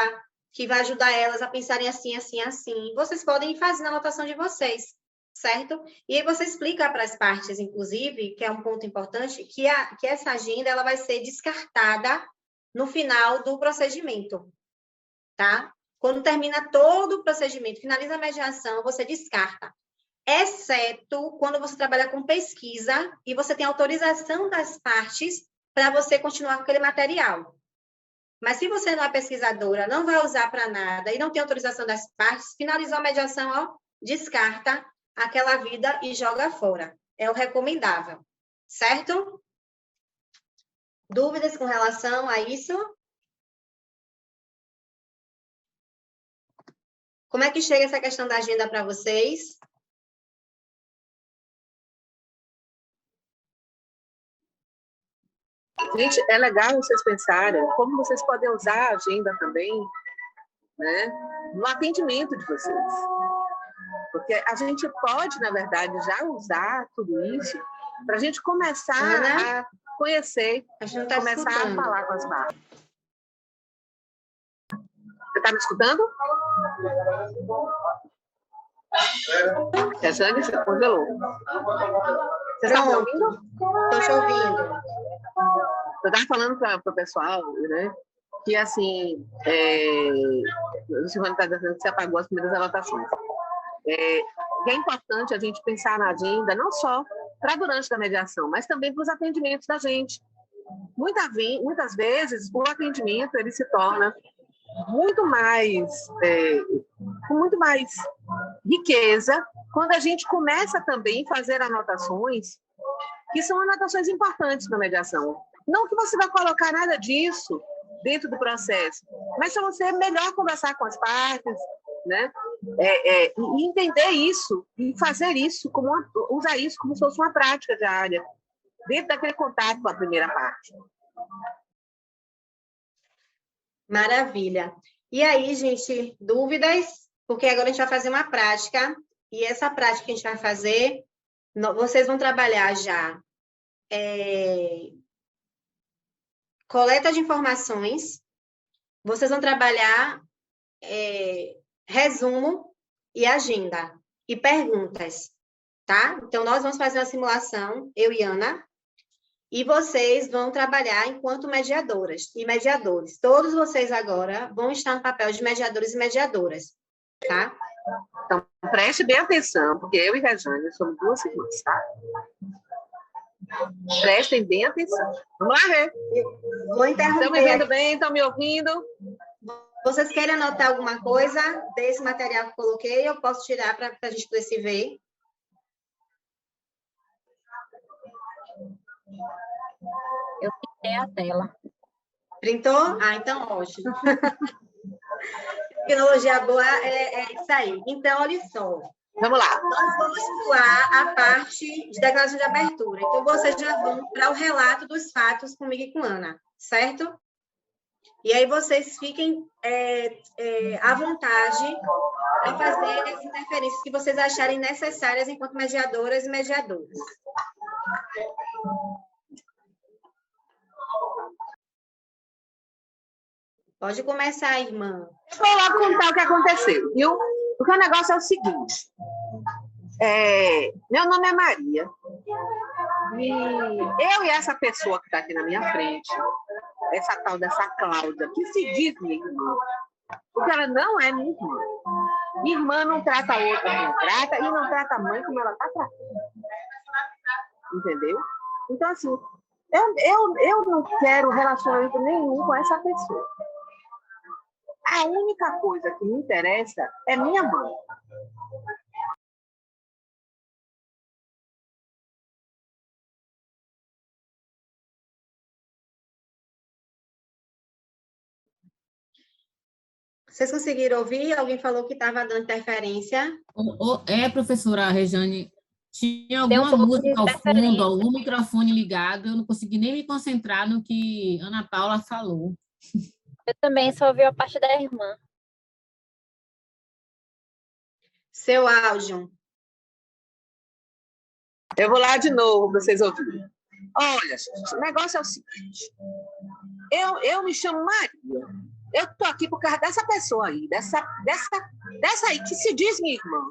que vai ajudar elas a pensarem assim, assim, assim. Vocês podem ir fazendo a anotação de vocês, certo? E aí você explica para as partes, inclusive, que é um ponto importante, que essa agenda ela vai ser descartada no final do procedimento, tá? Quando termina todo o procedimento, finaliza a mediação, você descarta. Exceto quando você trabalha com pesquisa e você tem autorização das partes para você continuar com aquele material. Mas se você não é pesquisadora, não vai usar para nada e não tem autorização das partes, finalizou a mediação, ó, descarta aquela vida e joga fora. É o recomendável, certo? Dúvidas com relação a isso? Como é que chega essa questão da agenda para vocês? Gente, é legal vocês pensarem como vocês podem usar a agenda também, né, no atendimento de vocês. Porque a gente pode, na verdade, já usar tudo isso para a gente começar Ana, a conhecer, a gente não tá começar escutando. a falar com as marcas. Você está me escutando? Jane, você congelou. Você está me ouvindo? Estou te ouvindo. Eu estava falando para o pessoal, né, que, assim, o Silvano está dizendo que você apagou as primeiras anotações. É importante a gente pensar na agenda, não só para durante a mediação, mas também para os atendimentos da gente. Muitas vezes, o atendimento ele se torna muito mais, com muito mais riqueza, quando a gente começa também a fazer anotações, que são anotações importantes para a mediação. Não que você vai colocar nada disso dentro do processo, mas se você melhor conversar com as partes, né? E entender isso, e fazer isso, usar isso como se fosse uma prática diária, dentro daquele contato com a primeira parte. Maravilha. E aí, gente, dúvidas? Porque agora a gente vai fazer uma prática, e essa prática que a gente vai fazer, vocês vão trabalhar já coleta de informações, vocês vão trabalhar resumo e agenda, e perguntas, tá? Então, nós vamos fazer uma simulação, eu e Ana, e vocês vão trabalhar enquanto mediadoras e mediadores. Todos vocês agora vão estar no papel de mediadores e mediadoras, tá? Então, preste bem atenção, porque eu e Rejane somos duas irmãs, tá? Prestem bem atenção. Vamos lá, Rê. Vou interromper. Estão me vendo bem? Estão me ouvindo? Vocês querem anotar alguma coisa desse material que eu coloquei? Eu posso tirar para a gente poder se ver. Eu pintei a tela. Printou? Ah, então ótimo. Tecnologia boa é isso aí. Então, olha só. Vamos lá. Nós vamos pular a parte de declaração de abertura. Então, vocês já vão para o relato dos fatos comigo e com Ana, certo? E aí vocês fiquem à vontade para fazer as interferências que vocês acharem necessárias enquanto mediadoras e mediadores. Pode começar, irmã. Eu vou logo contar o que aconteceu, viu? Porque o negócio é o seguinte. Meu nome é Maria. E eu e essa pessoa que está aqui na minha frente, essa tal dessa Cláudia, que se diz minha irmã, porque ela não é minha irmã. Minha irmã não trata a outra como trata e não trata a mãe como ela está tratando. Entendeu? Então, assim, eu não quero relacionamento nenhum com essa pessoa. A única coisa que me interessa é minha mãe. Vocês conseguiram ouvir? Alguém falou que estava dando interferência. Professora Rejane, tinha Tem um alguma pouco de música ao fundo, interferência. algum microfone ligado, eu não consegui nem me concentrar no que Ana Paula falou. Eu também só ouvi a parte da irmã. Seu áudio. Eu vou lá de novo para vocês ouvirem. Olha, gente, o negócio é o seguinte. Eu me chamo Maria. Eu estou aqui por causa dessa pessoa aí, dessa aí que se diz minha irmã.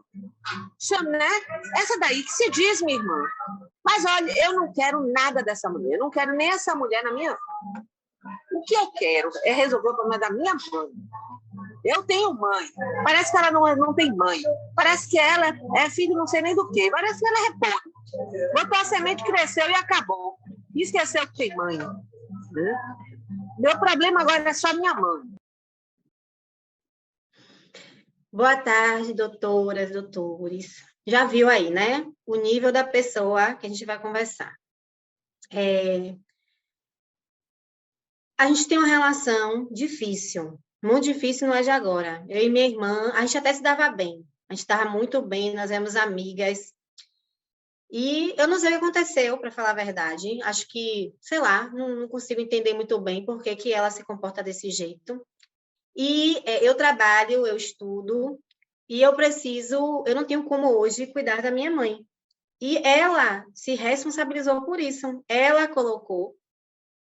Chama, né? Essa daí que se diz minha irmã. Mas olha, eu não quero nada dessa mulher. Eu não quero nem essa mulher na minha vida. O que eu quero é resolver o problema da minha mãe. Eu tenho mãe. Parece que ela não tem mãe. Parece que ela é filho não sei nem do quê. Parece que ela é repolho. Botou a semente, cresceu e acabou. E esqueceu que tem mãe. Meu problema agora é só minha mãe. Boa tarde, doutoras, doutores. Já viu aí, né? O nível da pessoa que a gente vai conversar. A gente tem uma relação difícil. Muito difícil, não é de agora. Eu e minha irmã, a gente até se dava bem. A gente estava muito bem, nós éramos amigas. E eu não sei o que aconteceu, para falar a verdade. Acho que, sei lá, não consigo entender muito bem por que ela se comporta desse jeito. E eu trabalho, eu estudo, e eu não tenho como hoje cuidar da minha mãe. E ela se responsabilizou por isso. Ela colocou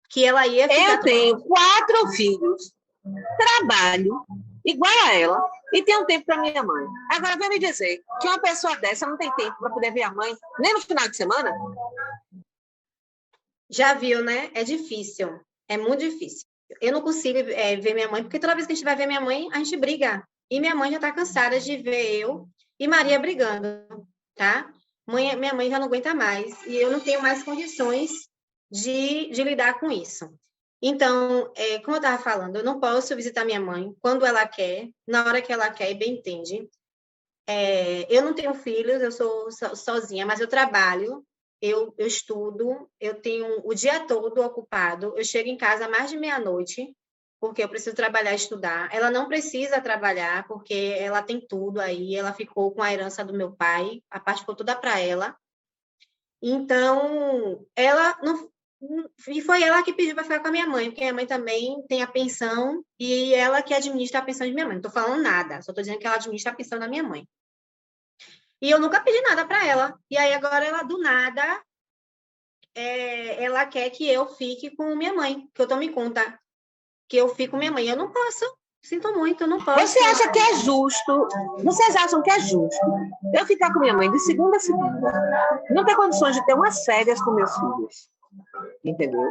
que ela ia ficar... Eu tenho 4 filhos, trabalho igual a ela e tenho tempo para minha mãe. Agora, vem me dizer que uma pessoa dessa não tem tempo para poder ver a mãe nem no final de semana? Já viu, né? É difícil. É muito difícil. Eu não consigo ver minha mãe, porque toda vez que a gente vai ver minha mãe, a gente briga. E minha mãe já está cansada de ver eu e Maria brigando, tá? Minha mãe já não aguenta mais. E eu não tenho mais condições de lidar com isso. Então, como eu estava falando, eu não posso visitar minha mãe quando ela quer, na hora que ela quer e bem entende. Eu não tenho filhos, eu sou sozinha, mas eu trabalho, eu estudo, eu tenho o dia todo ocupado, eu chego em casa mais de meia-noite, porque eu preciso trabalhar e estudar. Ela não precisa trabalhar, porque ela tem tudo aí, ela ficou com a herança do meu pai, a parte ficou toda para ela. Então, ela não... E foi ela que pediu para ficar com a minha mãe, porque a minha mãe também tem a pensão e ela que administra a pensão de minha mãe. Não estou falando nada, só estou dizendo que ela administra a pensão da minha mãe. E eu nunca pedi nada para ela. E aí, agora, ela, do nada, ela quer que eu fique com minha mãe, que eu tome conta, que eu fique com minha mãe. Eu não posso, sinto muito, eu não posso. Você acha que é justo? Vocês acham que é justo eu ficar com minha mãe de segunda a segunda? Não ter condições de ter umas férias com meus filhos. Entendeu?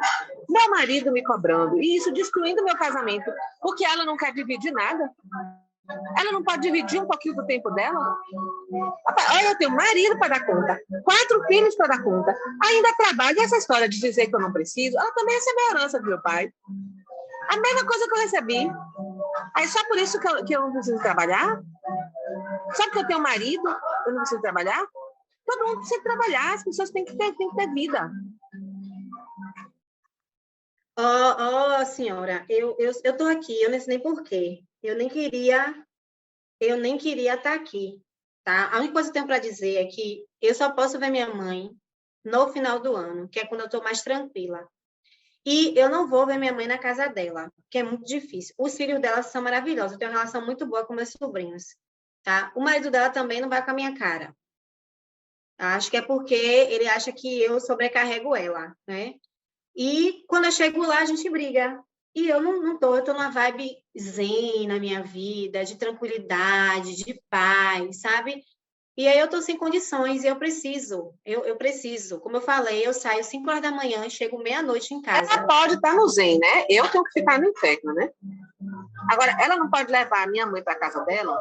Meu marido me cobrando, e isso destruindo meu casamento, porque ela não quer dividir nada. Ela não pode dividir um pouquinho do tempo dela? Olha, eu tenho marido para dar conta, 4 filhos para dar conta, ainda trabalho. E essa história de dizer que eu não preciso, ela também recebeu a herança do meu pai. A mesma coisa que eu recebi. Aí só por isso que eu não preciso trabalhar? Só porque eu tenho marido, eu não preciso trabalhar? Todo mundo precisa trabalhar, as pessoas têm que ter vida. Senhora, eu estou aqui, eu nem sei nem por quê. Eu nem queria eu nem queria estar aqui, tá? A única coisa que eu tenho para dizer é que eu só posso ver minha mãe no final do ano, que é quando eu estou mais tranquila. E eu não vou ver minha mãe na casa dela, que é muito difícil. Os filhos dela são maravilhosos, eu tenho uma relação muito boa com meus sobrinhos, tá? O marido dela também não vai com a minha cara. Acho que é porque ele acha que eu sobrecarrego ela, né? E quando eu chego lá, a gente briga. E eu não tô, eu tô numa vibe zen na minha vida, de tranquilidade, de paz, sabe? E aí eu tô sem condições e eu preciso. Como eu falei, eu saio 5 horas da manhã e chego meia-noite em Ela casa. pode estar no zen, né? Eu tenho que ficar no inferno, né? Agora, ela não pode levar a minha mãe para casa dela?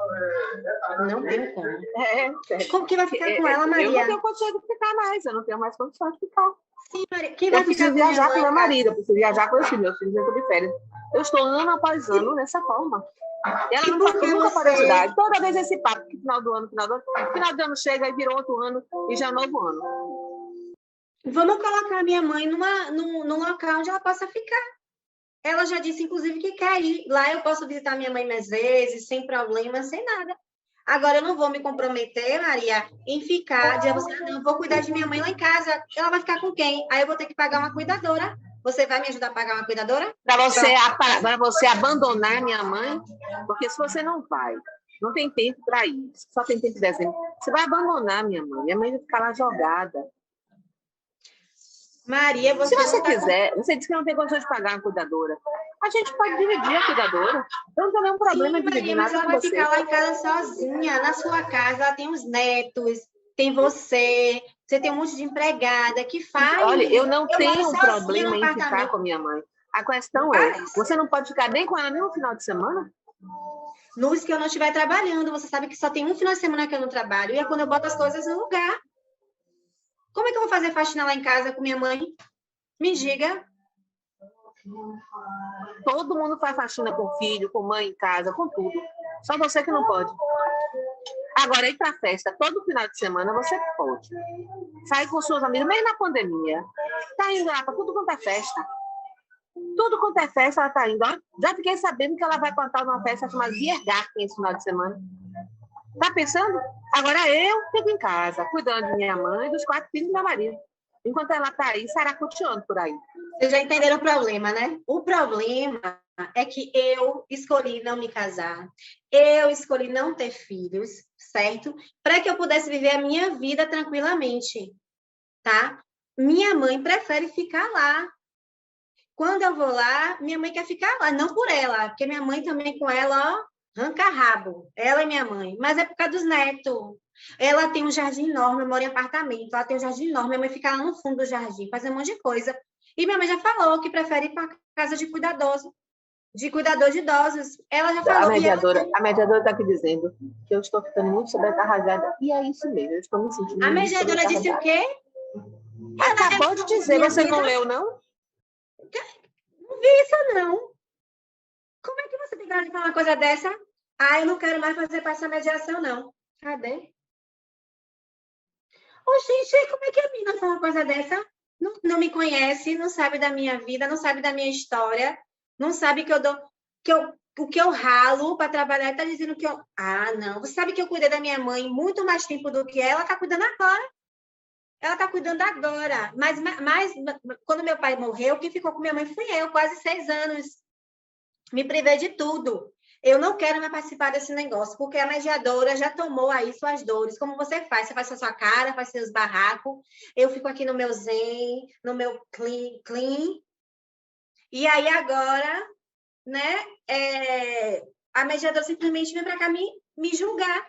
Não tenho como. É. Como que vai ficar com ela, Eu não Maria? tenho condições de ficar mais, eu não tenho mais condições de ficar. Sim, Maria. Quem Eu vai ficar preciso com minha viajar com mãe, meu cara? marido, eu preciso viajar com meus filhos estão de férias. Eu estou ano após ano dessa forma. Ela E não por que nunca pode você... ajudar. Toda vez esse papo, que final do ano, final do ano chega e virou outro ano e já é novo ano. Vamos colocar a minha mãe num local onde ela possa ficar. Ela já disse, inclusive, que quer ir. Lá eu posso visitar minha mãe mais vezes, sem problema, sem nada. Agora, eu não vou me comprometer, Maria, em ficar, dizer você, não, eu vou cuidar de minha mãe lá em casa. Ela vai ficar com quem? Aí eu vou ter que pagar uma cuidadora. Você vai me ajudar a pagar uma cuidadora? Para você abandonar minha mãe, porque se você não vai, não tem tempo para ir, só tem tempo de dezembro, você vai abandonar minha mãe. Minha mãe vai ficar lá jogada. Maria, Se você não tá quiser, você disse que não tem condições de pagar uma cuidadora. A gente pode dividir a cuidadora. Eu não tenho nenhum problema em Sim, dividir Maria, mas nada ela com vai você. ficar lá em casa sozinha, na sua casa, ela tem os netos, tem você tem um monte de empregada que faz. Olha, eu não tenho moro sozinha problema no em ficar apartamento. com a minha mãe. A questão é, você não pode ficar nem com ela nem no final de semana? Nos que eu não estiver trabalhando, você sabe que só tem um final de semana que eu não trabalho, e é quando eu boto as coisas no lugar. Como é que eu vou fazer faxina lá em casa com minha mãe? Me diga. Todo mundo faz faxina com filho, com mãe em casa, com tudo. Só você que não pode. Agora, ir para festa todo final de semana, você pode. Sair com suas amigas, mesmo na pandemia. Tá indo lá para tudo quanto é festa. Tudo quanto é festa, ela tá indo. Ó. Já fiquei sabendo que ela vai cantar numa festa chamada Biergarten esse final de semana. Tá pensando? Agora eu fico em casa, cuidando de minha mãe e dos 4 filhos do meu marido. Enquanto ela tá aí, saracoteando por aí. Vocês já entenderam o problema, né? O problema é que eu escolhi não me casar, eu escolhi não ter filhos, certo? Para que eu pudesse viver a minha vida tranquilamente, tá? Minha mãe prefere ficar lá. Quando eu vou lá, minha mãe quer ficar lá, não por ela, porque minha mãe também com ela, ó, arranca rabo, ela e minha mãe, mas é por causa dos netos. Ela tem um jardim enorme, eu moro em apartamento, ela tem um jardim enorme, minha mãe fica lá no fundo do jardim, fazendo um monte de coisa. E minha mãe já falou que prefere ir para casa de cuidador de idosos. Ela já falou. A mediadora está aqui dizendo que eu estou ficando muito sobrecarregada. E é isso mesmo, eu estou me sentindo. A mediadora disse o quê? Acabou de dizer, você não leu, não? Não vi isso, não. Como é que você tem cara de falar uma coisa dessa? Ah, eu não quero mais fazer para essa mediação, não. Cadê? Ô, gente, como é que a mina fala uma coisa dessa? Não me conhece, não sabe da minha vida, não sabe da minha história, não sabe que eu dou, o que eu ralo para trabalhar, está dizendo que eu... Ah, não. Você sabe que eu cuidei da minha mãe muito mais tempo do que ela está cuidando agora. Ela está cuidando agora. Mas quando meu pai morreu, quem ficou com minha mãe fui eu, quase 6 anos. Me privei de tudo. Eu não quero mais participar desse negócio, porque a mediadora já tomou aí suas dores. Como você faz? Você faz a sua cara, faz seus barracos. Eu fico aqui no meu zen, no meu clean. E aí agora, né, a mediadora simplesmente vem para cá me julgar.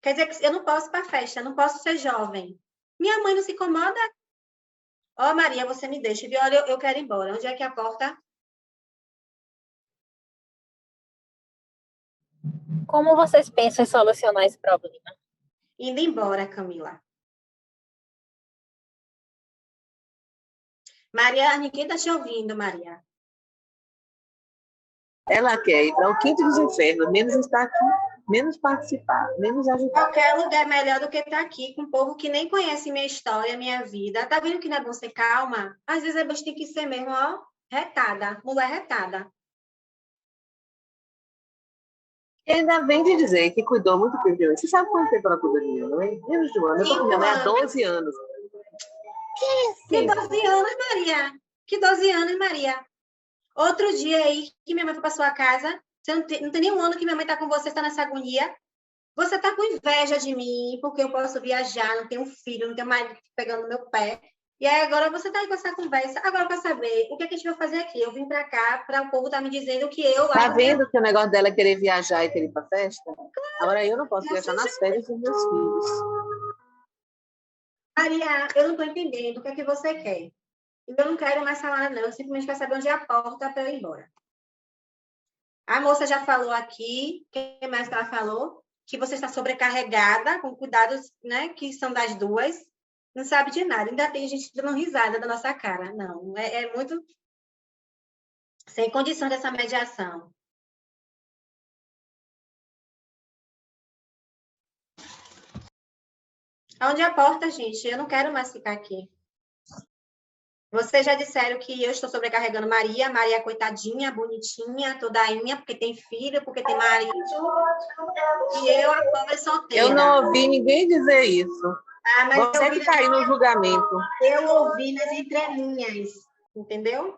Quer dizer que eu não posso ir para a festa, não posso ser jovem. Minha mãe não se incomoda? Ó, Maria, você me deixa, viu? Olha, eu quero ir embora. Onde é que é a porta? Como vocês pensam em solucionar esse problema? Indo embora, Camila. Maria, ninguém está te ouvindo, Maria. Ela quer ir para o quinto dos infernos, menos estar aqui, menos participar, menos ajudar. Qualquer lugar é melhor do que estar aqui com um povo que nem conhece minha história, minha vida. Tá vendo que não é bom ser calma? Às vezes a gente tem que ser mesmo, ó, retada, mulher retada. E ainda vem de dizer que cuidou muito bem de mim. Você sabe quanto tempo ela cuidou de mim, não é? Menos de um ano. Eu tô com minha mãe há 12 anos. Que 12 anos, Maria? Que 12 anos, Maria? Outro dia aí que minha mãe foi para sua casa, você não tem nenhum ano que minha mãe está com você, está nessa agonia. Você está com inveja de mim, porque eu posso viajar, não tenho filho, não tenho marido pegando no meu pé. E aí agora você está aí com essa conversa. Agora, para saber, o que é que a gente vai fazer aqui? Eu vim para cá, para o povo estar me dizendo que eu... Tá vendo que o negócio dela é querer viajar e querer ir para festa? Agora eu não posso viajar nas férias dos meus filhos. Maria, eu não estou entendendo o que é que você quer. Eu não quero mais falar, não. Eu simplesmente quero saber onde é a porta para eu ir embora. A moça já falou aqui, quem mais que ela falou? Que você está sobrecarregada, com cuidados, né, que são das duas. Não sabe de nada. Ainda tem gente dando risada da nossa cara. Não, é muito sem condição dessa mediação. Onde é a porta, gente? Eu não quero mais ficar aqui. Vocês já disseram que eu estou sobrecarregando Maria. Maria é coitadinha, bonitinha, todainha, porque tem filho, porque tem marido. E eu, a pobre solteira. Eu não ouvi ninguém dizer isso. Mas você que está aí no julgamento. Eu ouvi nas entrelinhas, entendeu?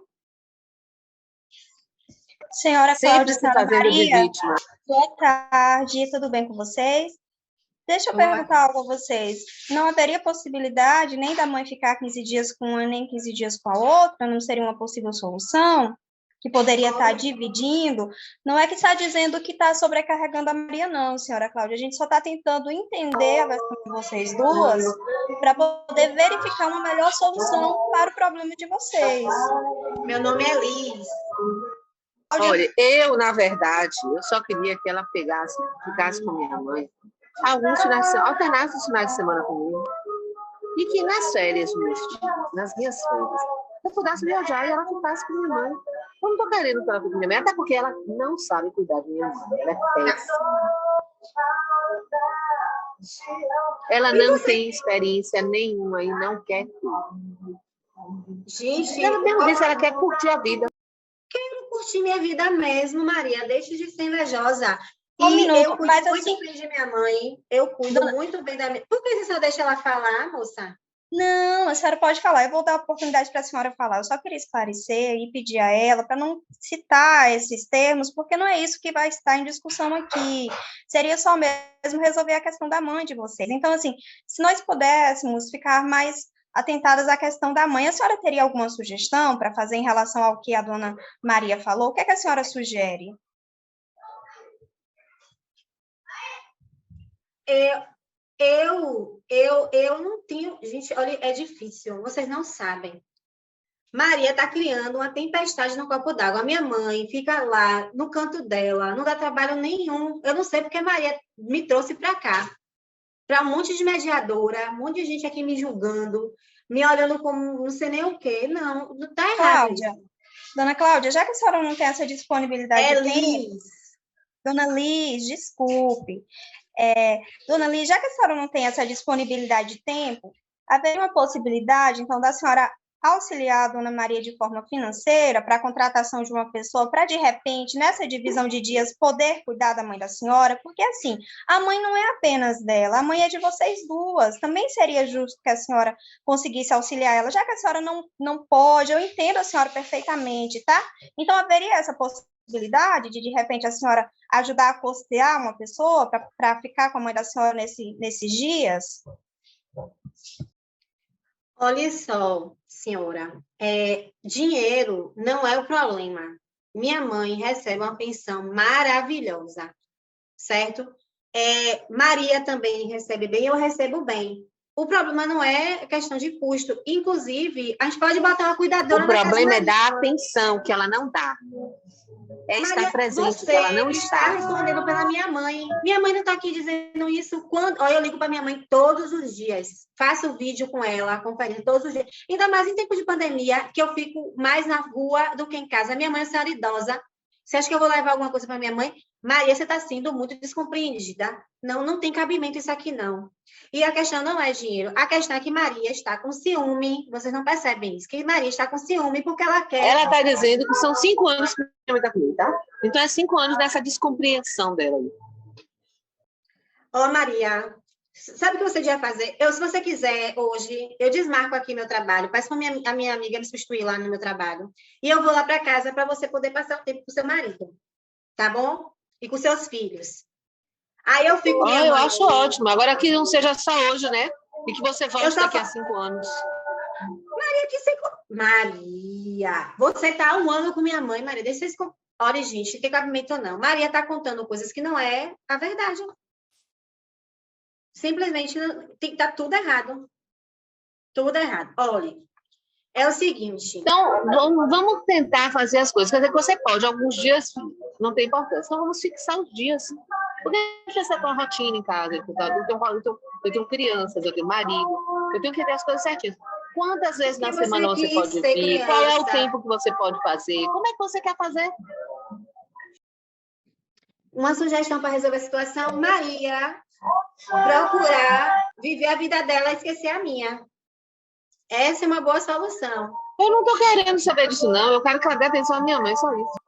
Senhora Cláudia, Sempre se fazendo de vítima. Boa tarde, tudo bem com vocês? Deixa eu perguntar algo a vocês. Não haveria possibilidade nem da mãe ficar 15 dias com uma, nem 15 dias com a outra? Não seria uma possível solução? Que poderia estar dividindo? Não é que está dizendo que está sobrecarregando a Maria, não, senhora Cláudia. A gente só está tentando entender a versão de vocês duas para poder verificar uma melhor solução para o problema de vocês. Meu nome é Liz. Olha, eu, na verdade, eu só queria que ela ficasse com minha mãe alguns finais de semana, alternasse os finais de semana comigo. E que nas férias mesmo, nas minhas férias, eu pudesse viajar e ela ficasse com minha mãe. Eu não estou querendo que ela fique com minha mãe, até porque ela não sabe cuidar de minha mãe. Ela é péssima. Ela não tem experiência nenhuma e não quer ter. Gente, ela mesmo disse, ela quer curtir a vida. Quero curtir minha vida mesmo, Maria. Deixe de ser invejosa. Eu cuido muito bem de minha mãe. Eu cuido muito bem da minha... Por que você só deixa ela falar, moça? Não, a senhora pode falar. Eu vou dar a oportunidade para a senhora falar. Eu só queria esclarecer e pedir a ela para não citar esses termos, porque não é isso que vai estar em discussão aqui. Seria só mesmo resolver a questão da mãe de vocês. Então, assim, se nós pudéssemos ficar mais atentadas à questão da mãe, a senhora teria alguma sugestão para fazer em relação ao que a dona Maria falou? O que é que a senhora sugere? Eu não tenho... Gente, olha, é difícil. Vocês não sabem. Maria está criando uma tempestade no copo d'água. A minha mãe fica lá no canto dela, não dá trabalho nenhum. Eu não sei porque Maria me trouxe para cá. Para um monte de mediadora, um monte de gente aqui me julgando, me olhando como não sei nem o quê. Não está errado. Dona Cláudia, já que a senhora não tem essa disponibilidade de tempo... Liz. Dona Liz, desculpe. Dona Liz, já que a senhora não tem essa disponibilidade de tempo, haveria uma possibilidade, então, da senhora auxiliar a dona Maria de forma financeira para a contratação de uma pessoa, para, de repente, nessa divisão de dias, poder cuidar da mãe da senhora? Porque, assim, a mãe não é apenas dela, a mãe é de vocês duas. Também seria justo que a senhora conseguisse auxiliar ela, já que a senhora não pode, eu entendo a senhora perfeitamente, tá? Então, haveria essa possibilidade de repente, a senhora ajudar a custear uma pessoa para ficar com a mãe da senhora nesses dias? Olha só, senhora, dinheiro não é o problema. Minha mãe recebe uma pensão maravilhosa, certo? Maria também recebe bem, eu recebo bem. O problema não é questão de custo. Inclusive, a gente pode botar uma cuidadora... O problema é dar atenção, que ela não dá. Estar presente, que ela não está. Respondendo pela minha mãe. Minha mãe não está aqui dizendo isso quando... Olha, eu ligo para minha mãe todos os dias. Faço vídeo com ela, conferência todos os dias. Ainda mais em tempo de pandemia, que eu fico mais na rua do que em casa. Minha mãe é uma senhora idosa. Você acha que eu vou levar alguma coisa para minha mãe? Maria, você está sendo muito descompreendida. Não, não tem cabimento isso aqui, não. E a questão não é dinheiro. A questão é que Maria está com ciúme. Vocês não percebem isso. Que Maria está com ciúme porque ela quer... Ela está dizendo que são 5 anos que minha mãe está comigo, tá? Então, é 5 anos dessa descompreensão dela aí. Ó, Maria, sabe o que você devia fazer? Se você quiser, hoje, eu desmarco aqui meu trabalho. Peço para a minha amiga me substituir lá no meu trabalho. E eu vou lá para casa para você poder passar o tempo com o seu marido. Tá bom? E com seus filhos. Aí eu fico... Eu acho ótimo. Agora que não seja só hoje, né? E que você volte daqui a 5 anos. Maria, que você... Maria, você tá há 1 ano com minha mãe, Maria. Deixa vocês... Olha, gente, não tem cabimento não. Maria tá contando coisas que não é a verdade. Simplesmente tá tudo errado. Tudo errado. Olha, é o seguinte... Então, vamos tentar fazer as coisas. Quer dizer que você pode. Alguns dias não tem importância. Então, vamos fixar os dias. Porque deixa você ter uma rotina em casa. Eu tenho crianças, eu tenho marido. Eu tenho que ter as coisas certinhas. Quantas vezes na semana você pode vir? Qual é o tempo que você pode fazer? Como é que você quer fazer? Uma sugestão para resolver a situação, Maria, procurar viver a vida dela e esquecer a minha. Essa é uma boa solução. Eu não estou querendo saber disso, não. Eu quero que ela dê atenção à minha mãe, só isso.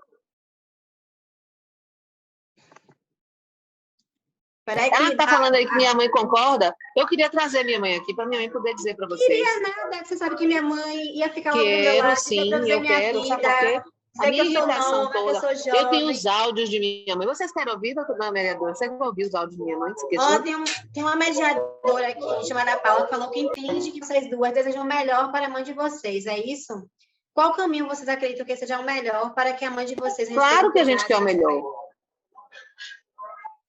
Tá falando aí que minha mãe concorda? Eu queria trazer minha mãe aqui para minha mãe poder dizer para vocês. Não queria nada. Você sabe que minha mãe ia ficar logo do meu lado. Sim, eu quero. Sabe por quê? A minha irritação toda. Eu tenho os áudios de minha mãe. Vocês querem ouvir, doutora vereadora? Você quer ouvir os áudios de minha mãe? Tem uma mediadora aqui, chamada Paula, que falou que entende que vocês duas desejam o melhor para a mãe de vocês. É isso? Qual caminho vocês acreditam que seja o melhor para que a mãe de vocês... Claro que a gente quer o melhor.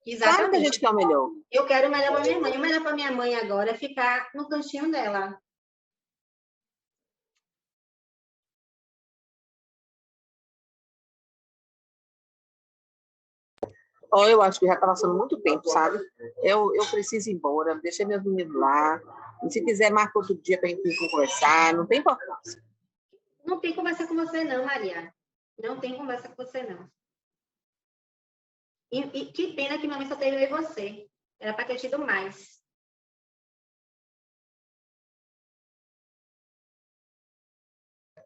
Exatamente. Claro que a gente quer o melhor. Eu quero o melhor para minha mãe. O melhor para minha mãe agora é ficar no cantinho dela. Eu acho que já está passando muito tempo, sabe? Eu preciso ir embora, deixei meus meninos lá. E se quiser, marca outro dia para a gente conversar. Não tem importância. Não tem conversa com você, não, Maria. Não tem conversa com você, não. E que pena que minha mãe só teve eu e você. Era para ter tido mais.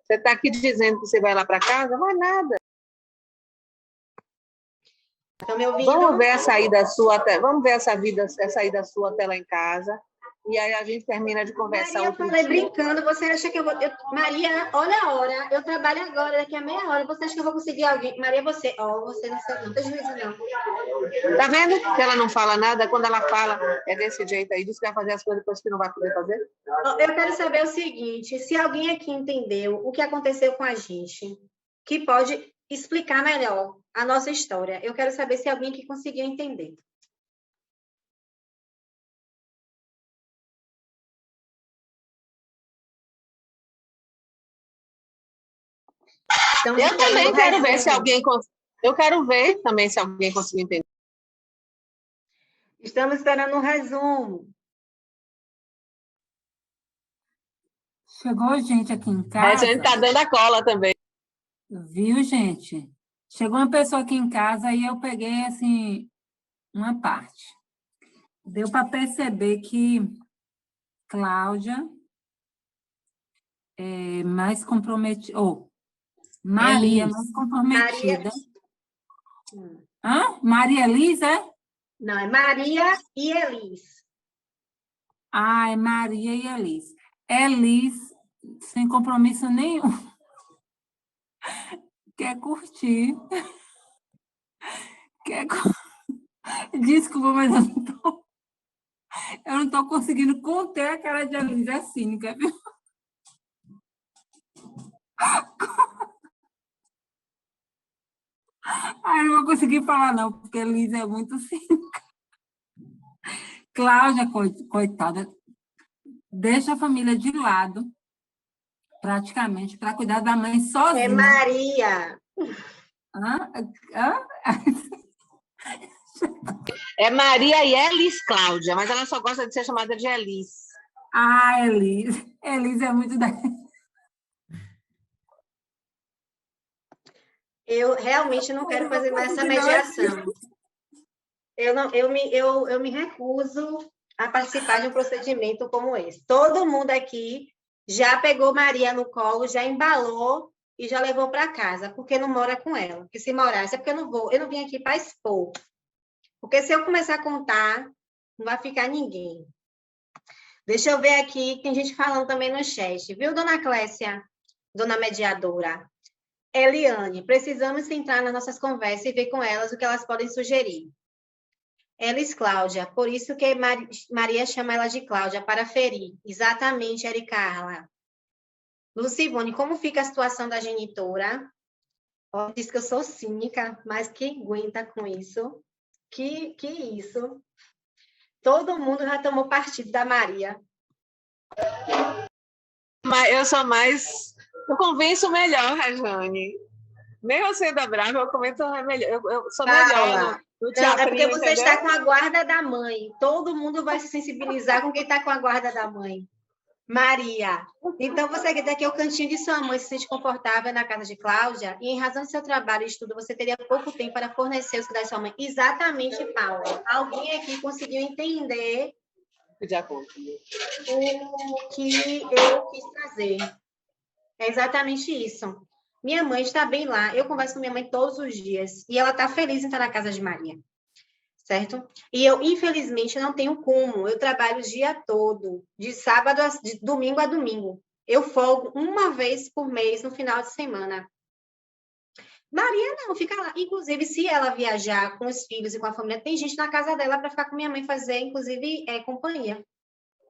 Você está aqui dizendo que você vai lá para casa? Não é nada. Estão me ouvindo? Vamos ver a saída sua, vamos ver a saída sua até lá em casa. E aí a gente termina de conversar. Maria, eu falei brincando, você acha que eu vou... Maria, olha a hora, eu trabalho agora, daqui a meia hora, você acha que eu vou conseguir alguém? Maria, você não tem juízo, não. Tá vendo que ela não fala nada? Quando ela fala, é desse jeito aí, diz que vai fazer as coisas depois que não vai poder fazer? Eu quero saber o seguinte, se alguém aqui entendeu o que aconteceu com a gente, que pode explicar melhor a nossa história. Eu quero saber se alguém aqui conseguiu entender. Então, eu também quero ver se alguém... Eu quero ver também se alguém conseguiu entender. Estamos esperando um resumo. Chegou gente aqui em casa. A gente está dando a cola também. Viu, gente? Chegou uma pessoa aqui em casa e eu peguei, assim, uma parte. Deu para perceber que Cláudia é mais comprometida... Maria, mais comprometida. Maria Elis, é? Não, é Maria e Elis. É Maria e Elis. Elis, sem compromisso nenhum. Quer curtir. Desculpa, mas eu não tô conseguindo conter a cara de Elis, é cínica, viu? Eu não vou conseguir falar, não, porque a Elis é muito cínica. Cláudia, coitada, deixa a família de lado, praticamente, para cuidar da mãe sozinha. É Maria. É Maria e Elis Cláudia, mas ela só gosta de ser chamada de Elis. Elis. Elis é muito da... Eu realmente não quero fazer mais essa mediação. Eu me recuso a participar de um procedimento como esse. Todo mundo aqui já pegou Maria no colo, já embalou e já levou para casa, porque não mora com ela. Porque se morasse, é porque eu não vim aqui para expor. Porque se eu começar a contar, não vai ficar ninguém. Deixa eu ver aqui, tem gente falando também no chat. Viu, dona Clécia, dona mediadora? Eliane, precisamos entrar nas nossas conversas e ver com elas o que elas podem sugerir. Elis Cláudia, por isso que Maria chama ela de Cláudia, para ferir. Exatamente, Ericarla. Lucivone, como fica a situação da genitora? Oh, diz que eu sou cínica, mas quem aguenta com isso? Que isso? Todo mundo já tomou partido da Maria. Mas eu sou mais... Eu convenço melhor, Rejane. Mesmo sendo brava, eu convenço melhor. Eu sou melhor no Não, teatrinho, é porque você entendeu? está com a guarda da mãe. Todo mundo vai se sensibilizar com quem está com a guarda da mãe. Maria. Então, você quer dizer que o cantinho de sua mãe se sente confortável na casa de Cláudia e, em razão do seu trabalho e estudo, você teria pouco tempo para fornecer os cuidados de sua mãe. Exatamente, Paula. Alguém aqui conseguiu entender De acordo. o que eu quis trazer. É exatamente isso. Minha mãe está bem lá. Eu converso com minha mãe todos os dias. E ela está feliz em estar na casa de Maria. Certo? E eu, infelizmente, não tenho como. Eu trabalho o dia todo, de domingo a domingo. Eu folgo uma vez por mês no final de semana. Maria não, fica lá. Inclusive, se ela viajar com os filhos e com a família, tem gente na casa dela para ficar com minha mãe, fazer, inclusive, companhia.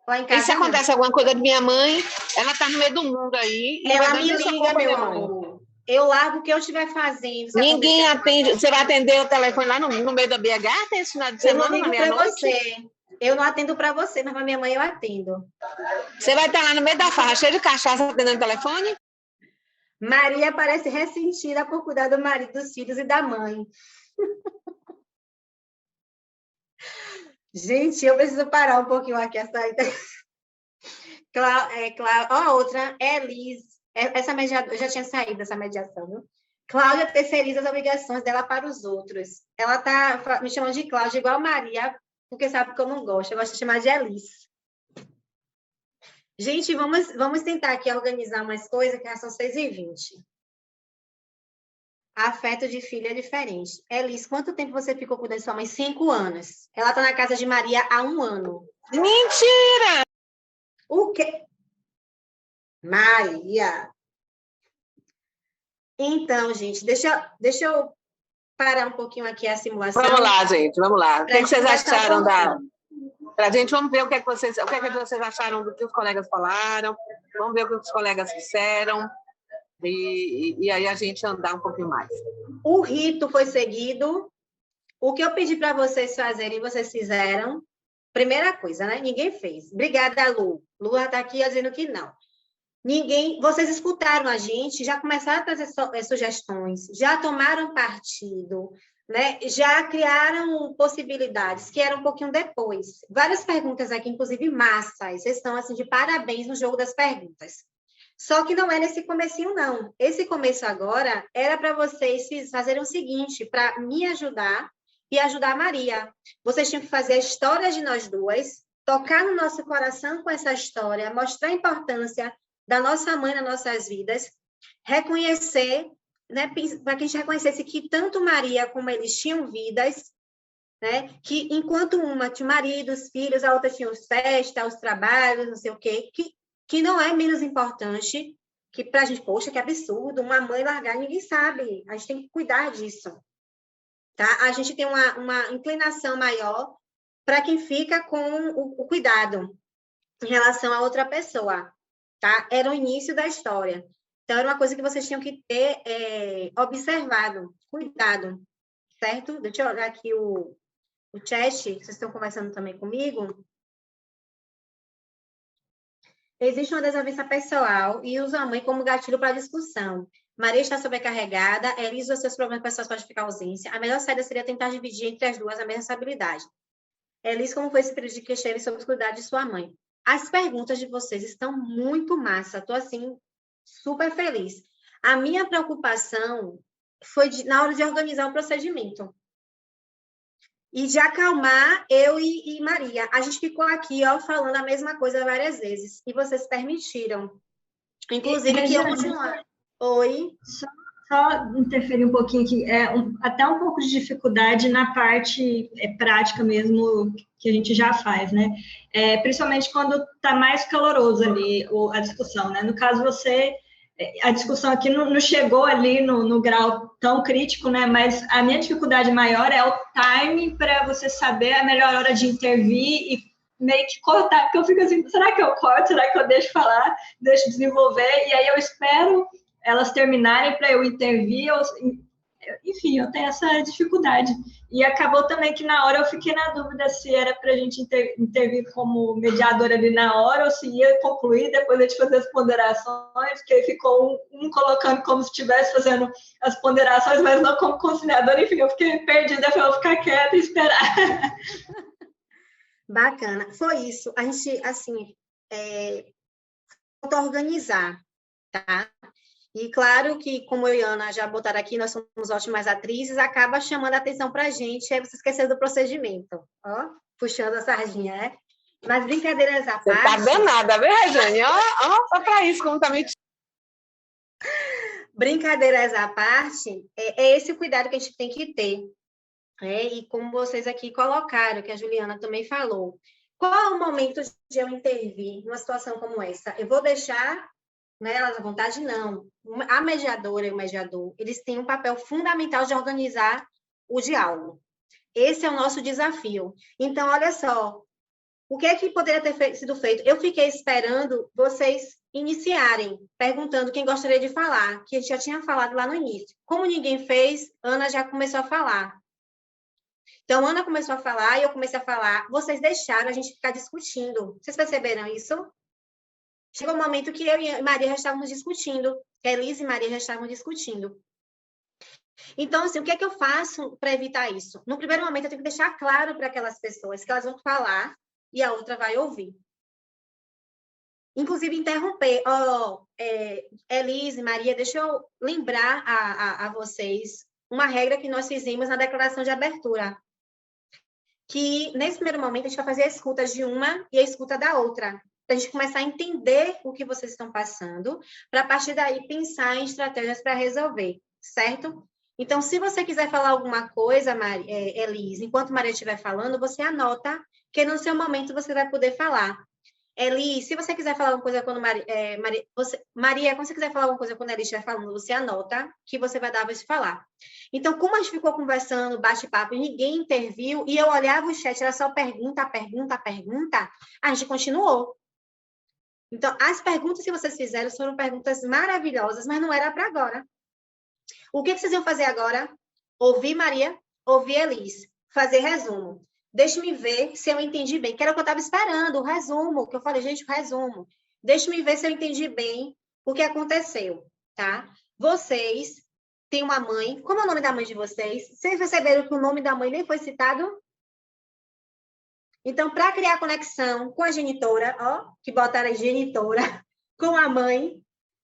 Lá em casa, e se acontece alguma coisa de minha mãe, ela está no meio do mundo aí. Ela me liga, meu amor. Eu largo o que eu estiver fazendo. Ninguém atende. Você vai atender o telefone lá no meio da BH? Tem esse final de semana, na meia-noite? Eu não atendo para você, mas para minha mãe eu atendo. Você vai estar lá no meio da farra, cheio de cachaça, atendendo o telefone? Maria parece ressentida por cuidar do marido, dos filhos e da mãe. Gente, eu preciso parar um pouquinho aqui essa. Ó, outra, Elis. Essa mediadora, eu já tinha saído dessa mediação, viu? Cláudia terceiriza as obrigações dela para os outros. Ela tá me chamando de Cláudia, igual a Maria, porque sabe que eu não gosto. Eu gosto de chamar de Elis. Gente, vamos tentar aqui organizar umas coisas, que já são 6h20. Afeto de filha é diferente. Elis, quanto tempo você ficou cuidando de sua mãe? 5 anos. Ela está na casa de Maria há 1 ano. Mentira! O quê? Maria. Então, gente, deixa eu parar um pouquinho aqui a simulação. Vamos lá, gente, vamos lá. O que vocês acharam da... Pra gente, vamos ver o que é que vocês acharam do que os colegas falaram, vamos ver o que os colegas disseram, e aí a gente andar um pouquinho mais. O rito foi seguido. O que eu pedi para vocês fazerem, vocês fizeram. Primeira coisa, né? Ninguém fez. Obrigada, Lu. Lu está aqui dizendo que não. Vocês escutaram a gente, já começaram a trazer sugestões, já tomaram partido, né? Já criaram possibilidades, que eram um pouquinho depois. Várias perguntas aqui, inclusive massas. Vocês estão, assim, de parabéns no jogo das perguntas. Só que não é nesse comecinho, não. Esse começo agora era para vocês fazerem o seguinte, para me ajudar e ajudar a Maria. Vocês tinham que fazer a história de nós duas, tocar no nosso coração com essa história, mostrar a importância da nossa mãe nas nossas vidas, reconhecer, né, para que a gente reconhecesse que tanto Maria como eles tinham vidas, né, que enquanto uma tinha marido, os filhos, a outra tinha os festas, os trabalhos, não sei o quê, que não é menos importante, que para a gente, poxa, que absurdo, uma mãe largar, ninguém sabe, a gente tem que cuidar disso. Tá? A gente tem uma inclinação maior para quem fica com o cuidado em relação a outra pessoa. Tá? Era o início da história. Então, era uma coisa que vocês tinham que ter observado, cuidado, certo? Deixa eu olhar aqui o chat, vocês estão conversando também comigo. Existe uma desavença pessoal e usa a mãe como gatilho para a discussão. Maria está sobrecarregada, Elis usa seus problemas pessoais para justificar a ausência. A melhor saída seria tentar dividir entre as duas a mesma responsabilidade. Elis, como foi esse período de queixeira sobre os cuidados de sua mãe? As perguntas de vocês estão muito massa. Estou, assim, super feliz. A minha preocupação foi na hora de organizar o procedimento. E de acalmar eu e Maria. A gente ficou aqui, ó, falando a mesma coisa várias vezes. E vocês permitiram. Inclusive, que eu continuar. Oi? Só interferir um pouquinho aqui, até um pouco de dificuldade na parte prática mesmo que a gente já faz, né? Principalmente quando está mais caloroso ali a discussão, né? No caso, a discussão aqui não chegou ali no grau tão crítico, né? Mas a minha dificuldade maior é o timing para você saber a melhor hora de intervir e meio que cortar, porque eu fico assim, será que eu corto? Será que eu deixo falar? Deixo desenvolver? E aí eu espero elas terminarem para eu intervir, enfim, eu tenho essa dificuldade. E acabou também que na hora eu fiquei na dúvida se era para a gente intervir como mediadora ali na hora ou se ia concluir, depois a gente fazer as ponderações, porque ficou um colocando como se estivesse fazendo as ponderações, mas não como conciliadora, enfim, eu fiquei perdida, eu vou ficar quieta e esperar. Bacana. Foi isso. A gente, assim, tentou organizar, tá? E claro que, como eu e Ana já botaram aqui, nós somos ótimas atrizes, acaba chamando a atenção para a gente, aí você esqueceu do procedimento, ó, puxando a sardinha, né? Mas brincadeiras à parte... Você tá danada, viu, Rejane? Ó, só para isso, como tá me... Brincadeiras à parte, é esse o cuidado que a gente tem que ter, né? E como vocês aqui colocaram, que a Juliana também falou, qual é o momento de eu intervir numa situação como essa? Eu vou deixar... Né, elas à vontade, não. A mediadora e o mediador, eles têm um papel fundamental de organizar o diálogo. Esse é o nosso desafio. Então, olha só, o que é que poderia ter sido feito? Eu fiquei esperando vocês iniciarem, perguntando quem gostaria de falar, que a gente já tinha falado lá no início. Como ninguém fez, Ana já começou a falar. Então, Ana começou a falar e eu comecei a falar. Vocês deixaram a gente ficar discutindo. Vocês perceberam isso? Chegou um momento que eu e Maria já estávamos discutindo, que a Elise e Maria já estavam discutindo. Então, assim, o que é que eu faço para evitar isso? No primeiro momento, eu tenho que deixar claro para aquelas pessoas que elas vão falar e a outra vai ouvir. Inclusive, interromper. Elise, Maria, deixa eu lembrar a vocês uma regra que nós fizemos na declaração de abertura. Que, nesse primeiro momento, a gente vai fazer a escuta de uma e a escuta da outra. Para a gente começar a entender o que vocês estão passando, para a partir daí pensar em estratégias para resolver, certo? Então, se você quiser falar alguma coisa, Elise, enquanto Maria estiver falando, você anota, que no seu momento você vai poder falar. Elise, se você quiser falar alguma coisa quando Maria, quando você quiser falar alguma coisa quando a Elise estiver falando, você anota, que você vai dar a vez de falar. Então, como a gente ficou conversando, bate-papo, e ninguém interviu, e eu olhava o chat, era só pergunta, a gente continuou. Então, as perguntas que vocês fizeram foram perguntas maravilhosas, mas não era para agora. O que vocês iam fazer agora? Ouvir Maria, ouvir Elise, fazer resumo. Deixa-me ver se eu entendi bem, que era o que eu estava esperando, o resumo, que eu falei, gente, o resumo. Deixa-me ver se eu entendi bem o que aconteceu, tá? Vocês têm uma mãe, como é o nome da mãe de vocês? Vocês perceberam que o nome da mãe nem foi citado? Então, para criar conexão com a genitora, ó, que botaram a genitora, com a mãe,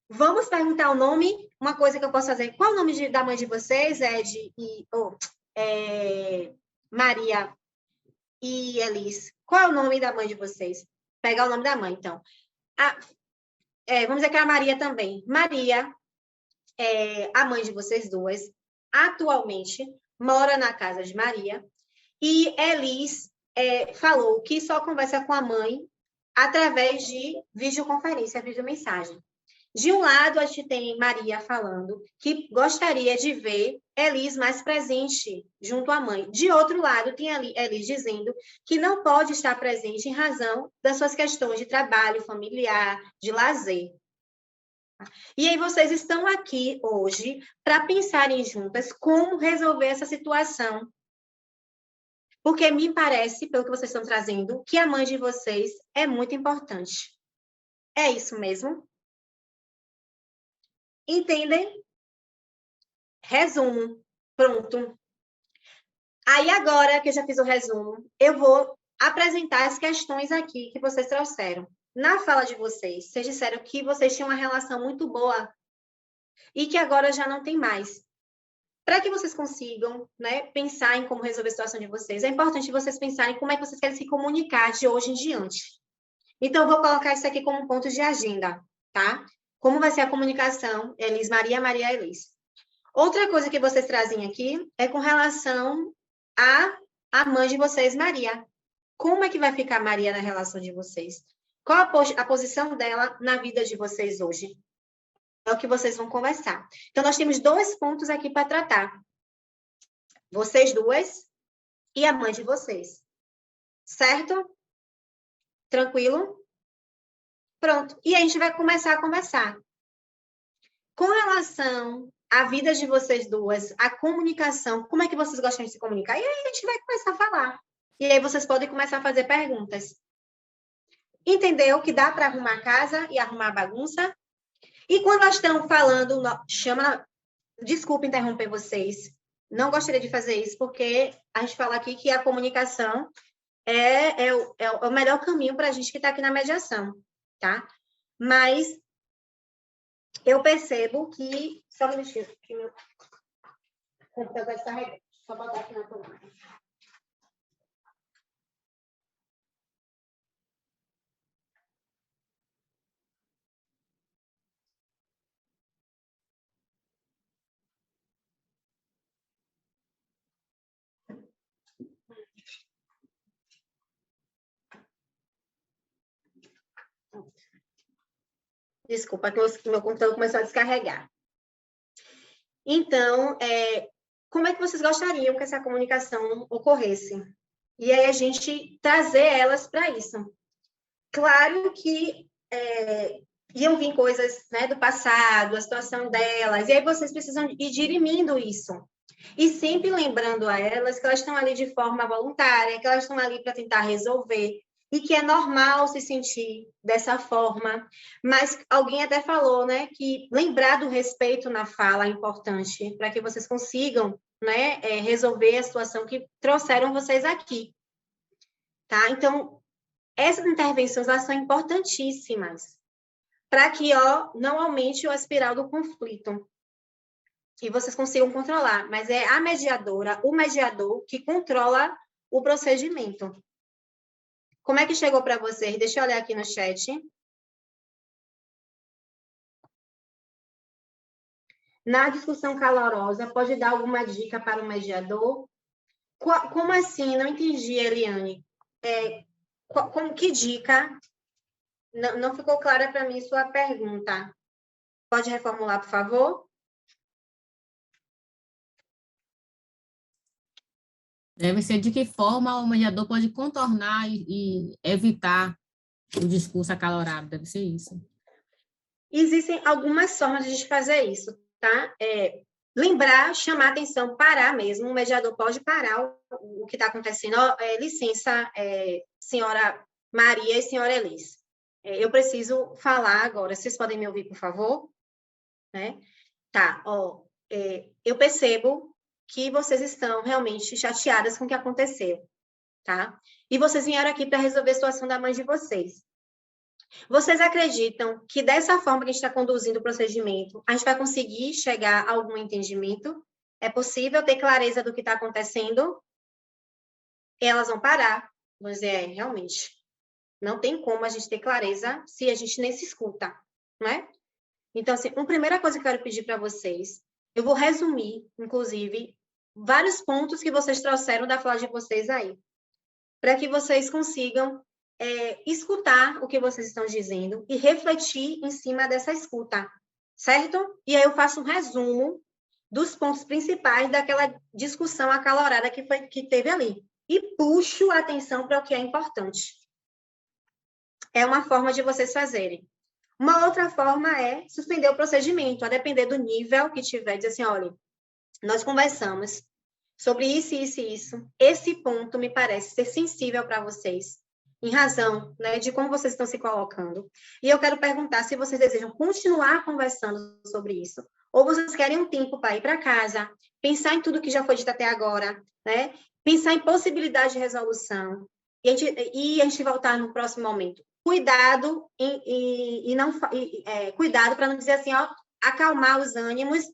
vamos perguntar o nome. Uma coisa que eu posso fazer, qual o nome da mãe de vocês? Maria e Elise. Qual é o nome da mãe de vocês? Pegar o nome da mãe, então. Vamos dizer que é a Maria também. Maria, a mãe de vocês duas, atualmente mora na casa de Maria, e Elise falou que só conversa com a mãe através de videoconferência, videomensagem. De um lado, a gente tem Maria falando que gostaria de ver Elise mais presente junto à mãe. De outro lado, tem Elise dizendo que não pode estar presente em razão das suas questões de trabalho familiar, de lazer. E aí vocês estão aqui hoje para pensarem juntas como resolver essa situação. Porque me parece, pelo que vocês estão trazendo, que a mãe de vocês é muito importante. É isso mesmo? Entendem? Resumo. Pronto. Aí, agora que eu já fiz o resumo, eu vou apresentar as questões aqui que vocês trouxeram. Na fala de vocês disseram que vocês tinham uma relação muito boa e que agora já não tem mais. para que vocês consigam, né, pensar em como resolver a situação de vocês, é importante vocês pensarem como é que vocês querem se comunicar de hoje em diante. Então, eu vou colocar isso aqui como ponto de agenda, tá? Como vai ser a comunicação Elis Maria, Maria Elis. Outra coisa que vocês trazem aqui é com relação à mãe de vocês, Maria. Como é que vai ficar Maria na relação de vocês? Qual a posição dela na vida de vocês hoje? É o que vocês vão conversar. Então, nós temos 2 pontos aqui para tratar. Vocês duas e a mãe de vocês. Certo? Tranquilo? Pronto. E a gente vai começar a conversar. Com relação à vida de vocês duas, a comunicação, como é que vocês gostam de se comunicar? E aí a gente vai começar a falar. E aí vocês podem começar a fazer perguntas. Entendeu que dá para arrumar a casa e arrumar a bagunça? E quando elas estão falando, desculpa interromper vocês, não gostaria de fazer isso, porque a gente fala aqui que a comunicação é o melhor caminho para a gente que está aqui na mediação, tá? Mas eu percebo que... Só um minutinho, que meu computador vai descarregar. Só botar aqui na tomada. Desculpa, que meu computador começou a descarregar. Então, como é que vocês gostariam que essa comunicação ocorresse? E aí a gente trazer elas para isso. Claro que iam vir coisas, né, do passado, a situação delas, e aí vocês precisam ir dirimindo isso. E sempre lembrando a elas que elas estão ali de forma voluntária, que elas estão ali para tentar resolver, e que é normal se sentir dessa forma. Mas alguém até falou, né, que lembrar do respeito na fala é importante, para que vocês consigam, né, resolver a situação que trouxeram vocês aqui. Tá? Então, essas intervenções, elas são importantíssimas, para que, não aumente a espiral do conflito. E vocês consigam controlar. Mas é a mediadora, o mediador, que controla o procedimento. Como é que chegou para vocês? Deixa eu olhar aqui no chat. Na discussão calorosa, pode dar alguma dica para o mediador? Como assim? Não entendi, Eliane. Que dica? Não ficou clara para mim sua pergunta. Pode reformular, por favor? Deve ser de que forma o mediador pode contornar e evitar o discurso acalorado. Deve ser isso. Existem algumas formas de a gente fazer isso, tá? Lembrar, chamar atenção, parar mesmo. O mediador pode parar o que está acontecendo. Licença, senhora Maria e senhora Elis. Eu preciso falar agora. Vocês podem me ouvir, por favor? Né? Tá, eu percebo que vocês estão realmente chateadas com o que aconteceu, tá? E vocês vieram aqui para resolver a situação da mãe de vocês. Vocês acreditam que dessa forma que a gente está conduzindo o procedimento, a gente vai conseguir chegar a algum entendimento? É possível ter clareza do que está acontecendo? E elas vão parar. Vão dizer, realmente, não tem como a gente ter clareza se a gente nem se escuta, não é? Então, assim, uma primeira coisa que eu quero pedir para vocês, eu vou resumir, inclusive, vários pontos que vocês trouxeram da fala de vocês aí, para que vocês consigam escutar o que vocês estão dizendo e refletir em cima dessa escuta, certo? E aí eu faço um resumo dos pontos principais daquela discussão acalorada que teve ali e puxo a atenção para o que é importante. É uma forma de vocês fazerem. Uma outra forma é suspender o procedimento, a depender do nível que tiver, dizer assim, olha, nós conversamos sobre isso, isso e isso. Esse ponto me parece ser sensível para vocês, em razão, né, de como vocês estão se colocando. E eu quero perguntar se vocês desejam continuar conversando sobre isso, ou vocês querem um tempo para ir para casa, pensar em tudo que já foi dito até agora, né? Pensar em possibilidade de resolução, e a gente voltar no próximo momento. Cuidado cuidado para não dizer assim, acalmar os ânimos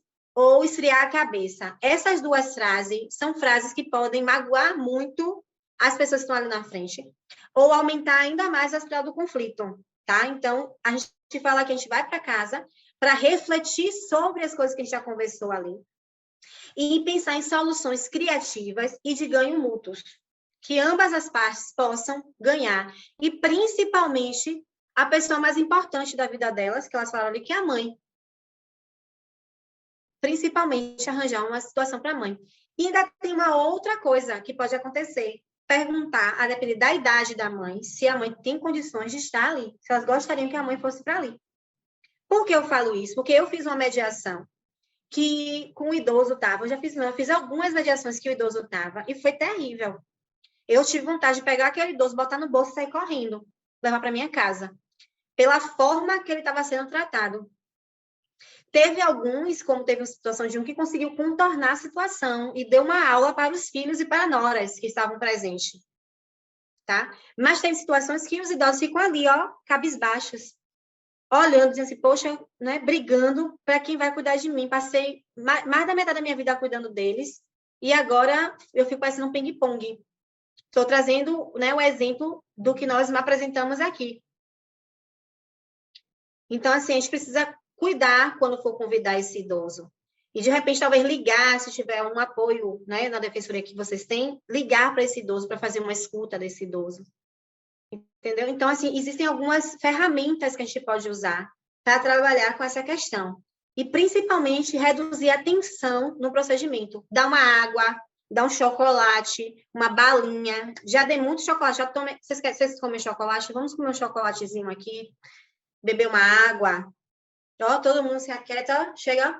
ou esfriar a cabeça. Essas duas frases são frases que podem magoar muito as pessoas que estão ali na frente, ou aumentar ainda mais a espiral do conflito, tá? Então, a gente fala que a gente vai para casa para refletir sobre as coisas que a gente já conversou ali e pensar em soluções criativas e de ganho mútuos, que ambas as partes possam ganhar, e principalmente a pessoa mais importante da vida delas, que elas falaram ali, que é a mãe. Principalmente arranjar uma situação para a mãe. E ainda tem uma outra coisa que pode acontecer, perguntar, a depender da idade da mãe, se a mãe tem condições de estar ali, se elas gostariam que a mãe fosse para ali. Por que eu falo isso? Porque eu fiz uma mediação que com o idoso estava, eu fiz algumas mediações que o idoso estava, e foi terrível. Eu tive vontade de pegar aquele idoso, botar no bolso e sair correndo, levar para minha casa, pela forma que ele estava sendo tratado. Teve alguns, como teve a situação de um que conseguiu contornar a situação e deu uma aula para os filhos e para noras que estavam presentes, tá? Mas tem situações que os idosos ficam ali, ó, cabisbaixos, olhando, dizendo assim, poxa, né, brigando para quem vai cuidar de mim. Passei mais da metade da minha vida cuidando deles e agora eu fico parecendo um ping-pong. Estou trazendo, né, o exemplo do que nós apresentamos aqui. Então, assim, a gente precisa cuidar quando for convidar esse idoso. E, de repente, talvez ligar, se tiver um apoio, né, na defensoria que vocês têm, ligar para esse idoso, para fazer uma escuta desse idoso. Entendeu? Então, assim, existem algumas ferramentas que a gente pode usar para trabalhar com essa questão. E, principalmente, reduzir a tensão no procedimento. Dar uma água, dar um chocolate, uma balinha. Já dei muito chocolate. Já tomei... Vocês comem chocolate? Vamos comer um chocolatezinho aqui. Beber uma água. Ó, todo mundo se aquieta, chega,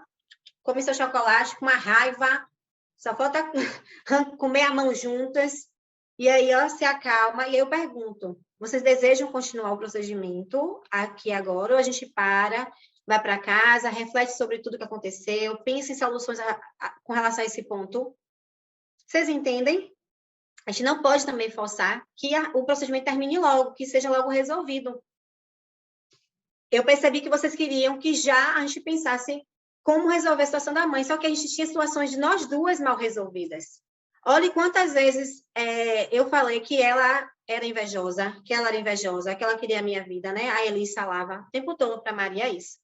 come seu chocolate com uma raiva, só falta comer a mão juntas, e aí, ó, se acalma, e aí eu pergunto, vocês desejam continuar o procedimento aqui agora, ou a gente para, vai para casa, reflete sobre tudo que aconteceu, pensa em soluções com relação a esse ponto? Vocês entendem? A gente não pode também forçar que o procedimento termine logo, que seja logo resolvido. Eu percebi que vocês queriam que já a gente pensasse como resolver a situação da mãe, só que a gente tinha situações de nós duas mal resolvidas. Olha quantas vezes eu falei que ela era invejosa, que ela queria a minha vida, né? A Elis falava o tempo todo para Maria isso.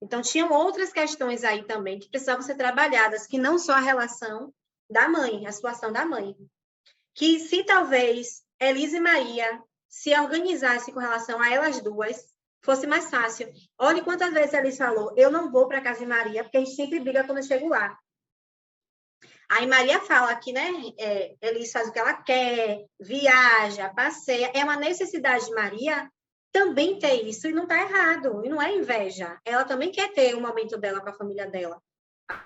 Então, tinham outras questões aí também que precisavam ser trabalhadas, que não só a relação da mãe, a situação da mãe. Que se talvez Elis e Maria se organizassem com relação a elas duas, fosse mais fácil. Olha quantas vezes a Elis falou, eu não vou para a casa de Maria, porque a gente sempre briga quando eu chego lá. Aí Maria fala que, né, Elis faz o que ela quer, viaja, passeia. É uma necessidade de Maria também ter isso, e não está errado, e não é inveja. Ela também quer ter o momento dela com a família dela,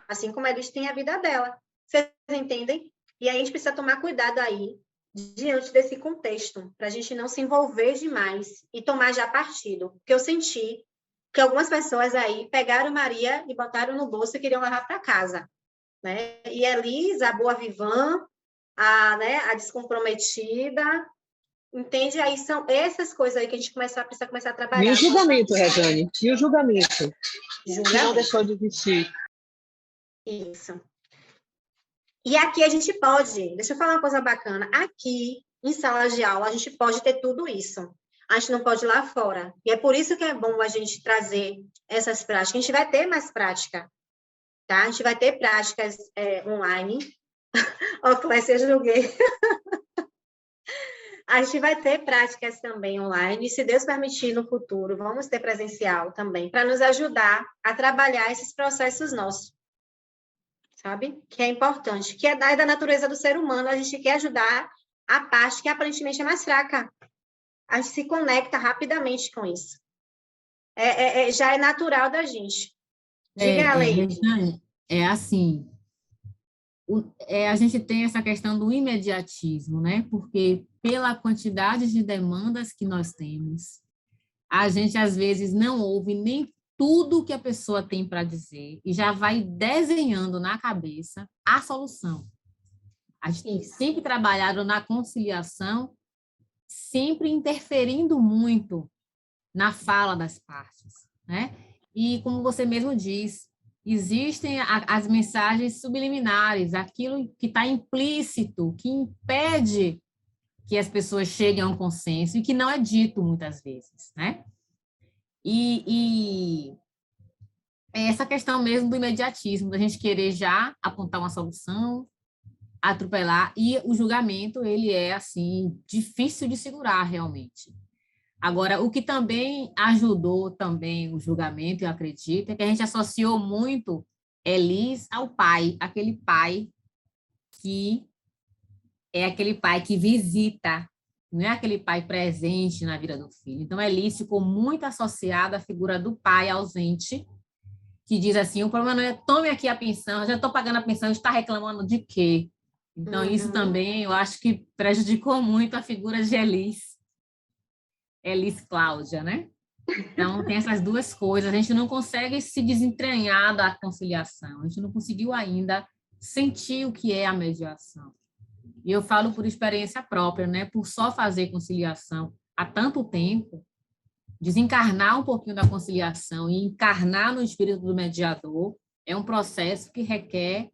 assim como a Elis tem a vida dela. Vocês entendem? E aí a gente precisa tomar cuidado aí, diante desse contexto, para a gente não se envolver demais e tomar já partido. Porque eu senti que algumas pessoas aí pegaram Maria e botaram no bolso e queriam levar para casa. Né? E Elis, a boa vivã, a descomprometida, entende? Aí são essas coisas aí que a gente precisa começar a trabalhar. E o julgamento, Rejane? E o julgamento? Que não deixou de existir. Isso. E aqui a gente pode, deixa eu falar uma coisa bacana, aqui em sala de aula a gente pode ter tudo isso, a gente não pode ir lá fora, e é por isso que é bom a gente trazer essas práticas, a gente vai ter mais prática, tá? A gente vai ter práticas online, ó, Clécia, eu julguei, a gente vai ter práticas também online, e se Deus permitir no futuro, vamos ter presencial também, para nos ajudar a trabalhar esses processos nossos. Sabe? Que é importante, que é da natureza do ser humano, a gente quer ajudar a parte que aparentemente é mais fraca. A gente se conecta rapidamente com isso. Já é natural da gente. Diga, Leide. É assim, a gente tem essa questão do imediatismo, né? Porque pela quantidade de demandas que nós temos, a gente às vezes não ouve nem tudo que a pessoa tem para dizer e já vai desenhando na cabeça a solução. A gente tem sempre trabalhado na conciliação, sempre interferindo muito na fala das partes, né? E como você mesmo diz, existem as mensagens subliminares, aquilo que está implícito, que impede que as pessoas cheguem a um consenso e que não é dito muitas vezes, né? E é essa questão mesmo do imediatismo, da gente querer já apontar uma solução, atropelar, e o julgamento, ele é, assim, difícil de segurar realmente. Agora, o que também ajudou também o julgamento, eu acredito, é que a gente associou muito Elis ao pai, aquele pai que é aquele pai que visita, não é aquele pai presente na vida do filho. Então, Elis ficou muito associada à figura do pai ausente, que diz assim, o problema não é tome aqui a pensão, eu já estou pagando a pensão, está reclamando de quê? Então, isso também, eu acho que prejudicou muito a figura de Elis Cláudia, né? Então, tem essas duas coisas. A gente não consegue se desentranhar da conciliação. A gente não conseguiu ainda sentir o que é a mediação. E eu falo por experiência própria, né? Por só fazer conciliação há tanto tempo, desencarnar um pouquinho da conciliação e encarnar no espírito do mediador é um processo que requer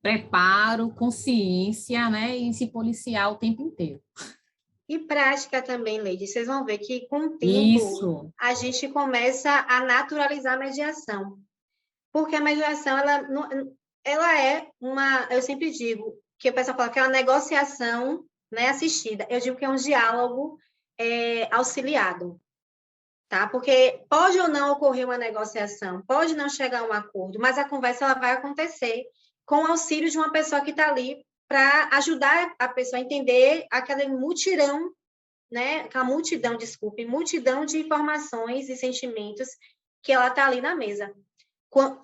preparo, consciência, né? E se policiar o tempo inteiro. E prática também, Leide. Vocês vão ver que, com o tempo, a gente começa a naturalizar a mediação. Porque a mediação, ela é uma... Eu sempre digo, que o pessoal fala que é uma negociação, né, assistida. Eu digo que é um diálogo auxiliado. Tá? Porque pode ou não ocorrer uma negociação, pode não chegar a um acordo, mas a conversa ela vai acontecer com o auxílio de uma pessoa que está ali para ajudar a pessoa a entender aquela multidão, né? Aquela multidão, desculpe, multidão de informações e sentimentos que ela está ali na mesa.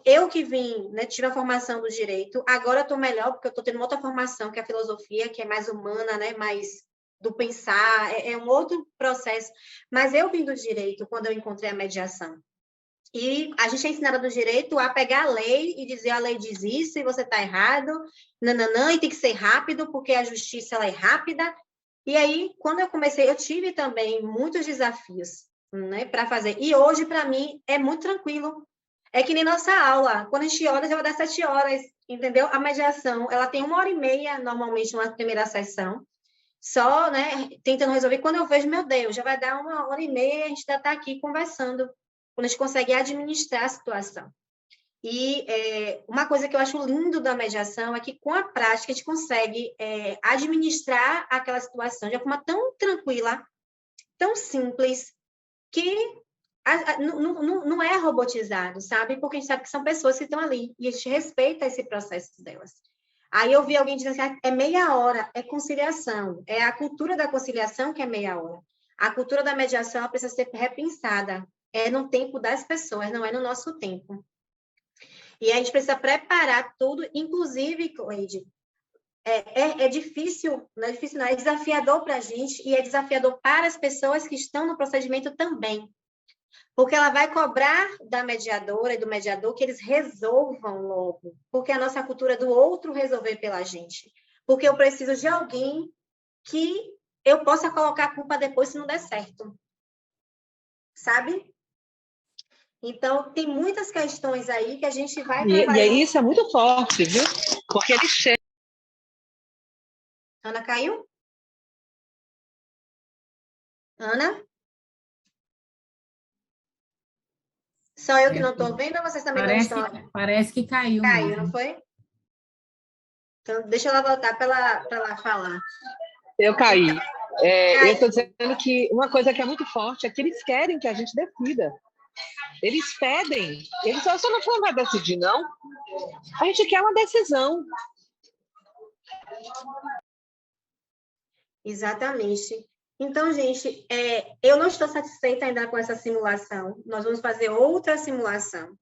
Eu que vim, né, tive a formação do direito, agora estou melhor, porque eu estou tendo outra formação, que é a filosofia, que é mais humana, né, mais do pensar, é um outro processo. Mas eu vim do direito quando eu encontrei a mediação. E a gente é ensinada do direito a pegar a lei e dizer a lei diz isso e você está errado, nananã, e tem que ser rápido, porque a justiça ela é rápida. E aí, quando eu comecei, eu tive também muitos desafios, né, para fazer. E hoje, para mim, é muito tranquilo. É que nem nossa aula. Quando a gente olha, já vai dar 7 horas, entendeu? A mediação, ela tem 1h30, normalmente, numa primeira sessão, só, né, tentando resolver. Quando eu vejo, meu Deus, já vai dar 1h30, a gente já está aqui conversando, quando a gente consegue administrar a situação. E uma coisa que eu acho lindo da mediação é que, com a prática, a gente consegue administrar aquela situação de uma forma tão tranquila, tão simples, que não é robotizado, sabe? Porque a gente sabe que são pessoas que estão ali, e a gente respeita esse processo delas. Aí eu vi alguém dizendo assim, é meia hora, é conciliação, é a cultura da conciliação que é meia hora. A cultura da mediação ela precisa ser repensada, é no tempo das pessoas, não é no nosso tempo. E a gente precisa preparar tudo, inclusive, Cleide, é difícil, não é difícil não, é desafiador para a gente e é desafiador para as pessoas que estão no procedimento também. Porque ela vai cobrar da mediadora e do mediador que eles resolvam logo, porque a nossa cultura é do outro resolver pela gente. Porque eu preciso de alguém que eu possa colocar a culpa depois se não der certo. Sabe? Então, tem muitas questões aí que a gente vai trabalhar. E isso é muito forte, viu? Porque ele chega... Ana caiu? Ana? Só eu que não estou vendo ou vocês também não estão? Parece que caiu. Caiu, mesmo. não foi? Então, deixa ela voltar para ela falar. Eu caí. Eu estou dizendo que uma coisa que é muito forte é que eles querem que a gente decida. Eles pedem. Eles só não vai decidir, não. A gente quer uma decisão. Exatamente. Então, gente, eu não estou satisfeita ainda com essa simulação. Nós vamos fazer outra simulação.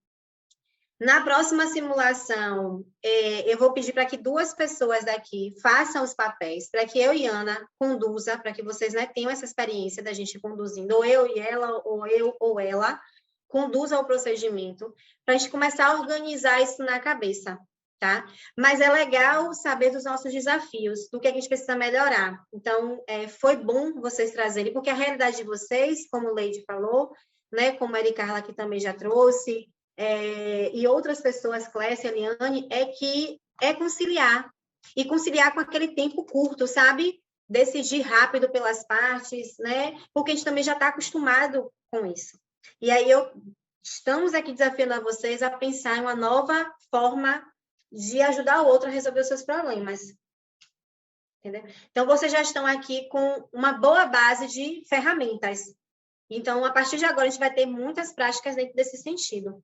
Na próxima simulação, eu vou pedir para que 2 pessoas daqui façam os papéis, para que eu e Ana conduza, para que vocês, né, tenham essa experiência da gente conduzindo, ou eu e ela, ou eu ou ela, conduza o procedimento, para a gente começar a organizar isso na cabeça, tá? Mas é legal saber dos nossos desafios, do que a gente precisa melhorar. Então, foi bom vocês trazerem, porque a realidade de vocês, como o Leide falou, né, como a Eri Carla aqui também já trouxe, e outras pessoas, Clécia, Eliane, é que é conciliar. E conciliar com aquele tempo curto, sabe? Decidir rápido pelas partes, né? Porque a gente também já está acostumado com isso. E aí estamos aqui desafiando a vocês a pensar em uma nova forma de ajudar o outro a resolver os seus problemas. Entendeu? Então, vocês já estão aqui com uma boa base de ferramentas. Então, a partir de agora, a gente vai ter muitas práticas dentro desse sentido.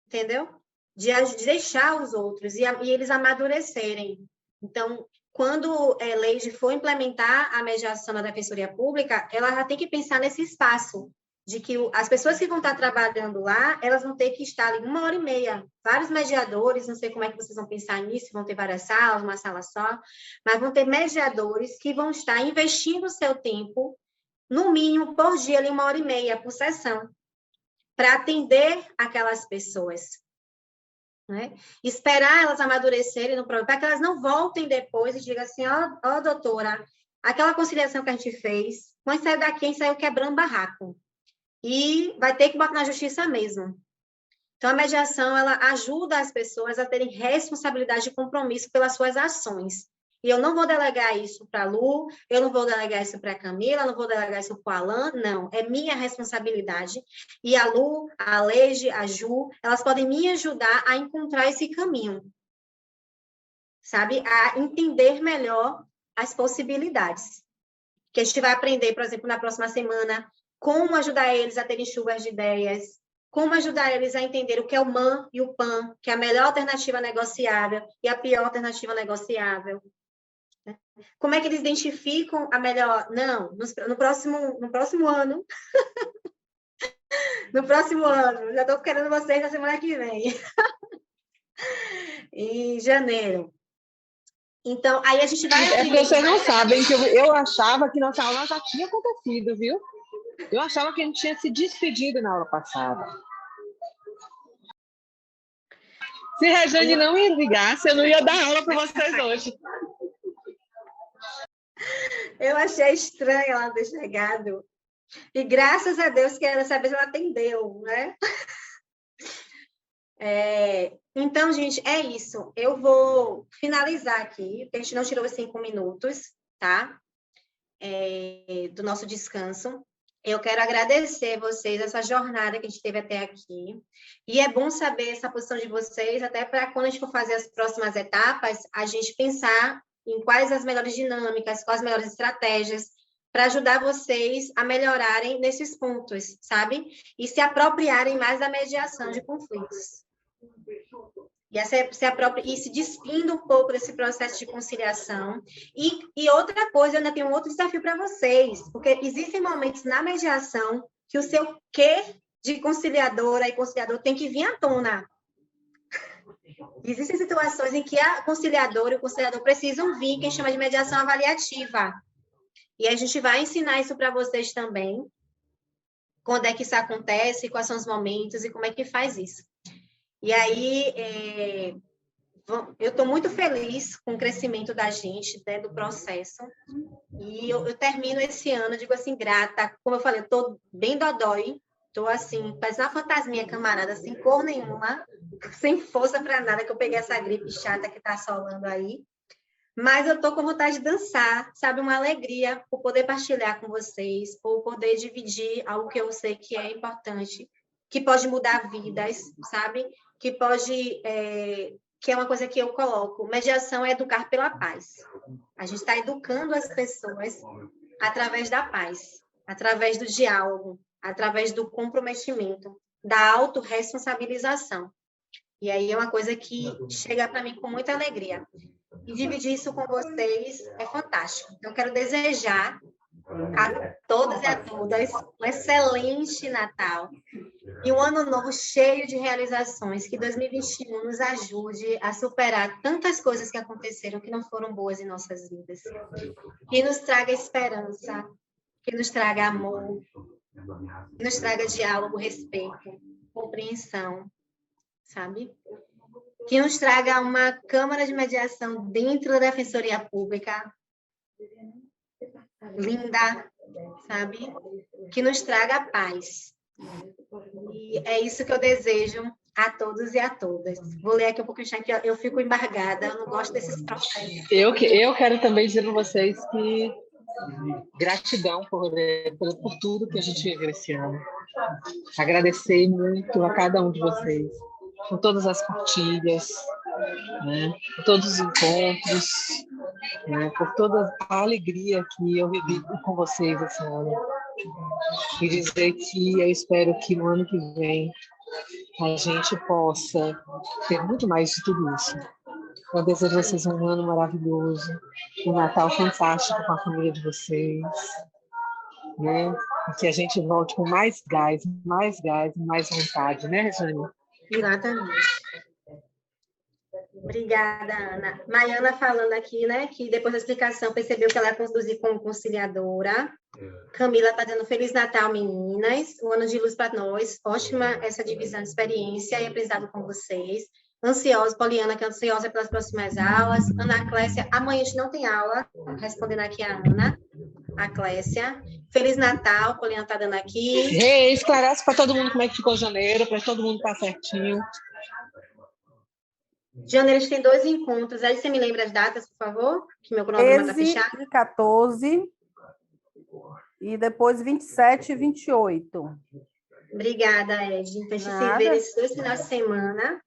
Entendeu? De deixar os outros e eles amadurecerem. Então, quando a Leide for implementar a mediação na Defensoria Pública, ela já tem que pensar nesse espaço, de que as pessoas que vão estar trabalhando lá, elas vão ter que estar ali 1h30, vários mediadores, não sei como é que vocês vão pensar nisso, vão ter várias salas, uma sala só, mas vão ter mediadores que vão estar investindo o seu tempo, no mínimo, por dia, ali 1h30, por sessão, para atender aquelas pessoas. Né? Esperar elas amadurecerem no problema, para que elas não voltem depois e digam assim, ó, doutora, aquela conciliação que a gente fez, mas saiu daqui e saiu quebrando barraco. E vai ter que botar na justiça mesmo. Então, a mediação, ela ajuda as pessoas a terem responsabilidade e compromisso pelas suas ações. E eu não vou delegar isso para a Lu, eu não vou delegar isso para a Camila, eu não vou delegar isso para o Alan, não. É minha responsabilidade. E a Lu, a Leide, a Ju, elas podem me ajudar a encontrar esse caminho. Sabe? A entender melhor as possibilidades. Que a gente vai aprender, por exemplo, na próxima semana, como ajudar eles a terem chuvas de ideias, como ajudar eles a entender o que é o MAN e o PAN, que é a melhor alternativa negociável e a pior alternativa negociável. Como é que eles identificam a melhor... Não, no próximo ano... no próximo ano, já estou querendo vocês na semana que vem. Em janeiro. Então, aí a gente vai... É porque vocês não sabem que eu achava que nossa aula já tinha acontecido, viu? Eu achava que a gente tinha se despedido na aula passada. Se Rejane não me ligasse, eu não ia dar aula para vocês hoje. Eu achei estranho ela ter chegado. E graças a Deus que dessa vez ela atendeu, né? Então, gente, é isso. Eu vou finalizar aqui, porque a gente não tirou os 5 minutos, tá? Do nosso descanso. Eu quero agradecer vocês, essa jornada que a gente teve até aqui. E é bom saber essa posição de vocês, até para quando a gente for fazer as próximas etapas, a gente pensar em quais as melhores dinâmicas, quais as melhores estratégias, para ajudar vocês a melhorarem nesses pontos, sabe? E se apropriarem mais da mediação de conflitos. E se despindo um pouco desse processo de conciliação. E outra coisa, eu ainda tenho um outro desafio para vocês, porque existem momentos na mediação que o seu quê de conciliadora e conciliador tem que vir à tona. Existem situações em que a conciliadora e o conciliador precisam vir, que a gente chama de mediação avaliativa. E a gente vai ensinar isso para vocês também, quando é que isso acontece, quais são os momentos e como é que faz isso. E aí, eu estou muito feliz com o crescimento da gente, né, do processo. E eu termino esse ano, digo assim, grata. Como eu falei, eu estou bem dodói. Estou assim, parece uma fantasminha, camarada, sem cor nenhuma, sem força para nada, que eu peguei essa gripe chata que está assolando aí. Mas eu estou com vontade de dançar, sabe? Uma alegria por poder partilhar com vocês, por poder dividir algo que eu sei que é importante, que pode mudar vidas, sabe? Que é uma coisa que eu coloco. Mediação é educar pela paz. A gente está educando as pessoas através da paz, através do diálogo, através do comprometimento, da autorresponsabilização. E aí é uma coisa que chega para mim com muita alegria. E dividir isso com vocês é fantástico. Então, eu quero desejar a todas e a todas um excelente Natal e um ano novo cheio de realizações, que 2021 nos ajude a superar tantas coisas que aconteceram que não foram boas em nossas vidas, que nos traga esperança, que nos traga amor, que nos traga diálogo, respeito, compreensão, sabe? Que nos traga uma Câmara de Mediação dentro da Defensoria Pública, linda, sabe? Que nos traga paz. E é isso que eu desejo a todos e a todas. Vou ler aqui um pouquinho, que eu fico embargada, eu não gosto desses processos. Eu quero também dizer para vocês que gratidão por tudo que a gente viveu esse ano. Agradecer muito a cada um de vocês, por todas as partilhas, né, por todos os encontros, né, por toda a alegria que eu vivi com vocês esse ano. E dizer que eu espero que no ano que vem a gente possa ter muito mais de tudo isso. Eu desejo a vocês um ano maravilhoso, um Natal fantástico com a família de vocês, né? E que a gente volte com mais gás, mais vontade, né, Rejane? Exatamente. Obrigada, Ana. Maiana falando aqui, né, que depois da explicação percebeu que ela é conduzir como conciliadora. Camila está dando Feliz Natal, meninas. Um ano de luz para nós. Ótima essa divisão de experiência e aprendizado com vocês. Ansiosa, Poliana, que é ansiosa pelas próximas aulas. Ana Clécia, amanhã a gente não tem aula. Respondendo aqui a Ana. A Clécia. Feliz Natal, Poliana está dando aqui. Esclarece para todo mundo como é que ficou janeiro, para todo mundo estar certinho. Janeiro, a gente tem 2 encontros. Aí você me lembra as datas, por favor? Que meu cronograma está fechado. 13 e 14. E depois 27 e 28. Obrigada, Ed. Então, a gente se vê nesses 2 finais de semana.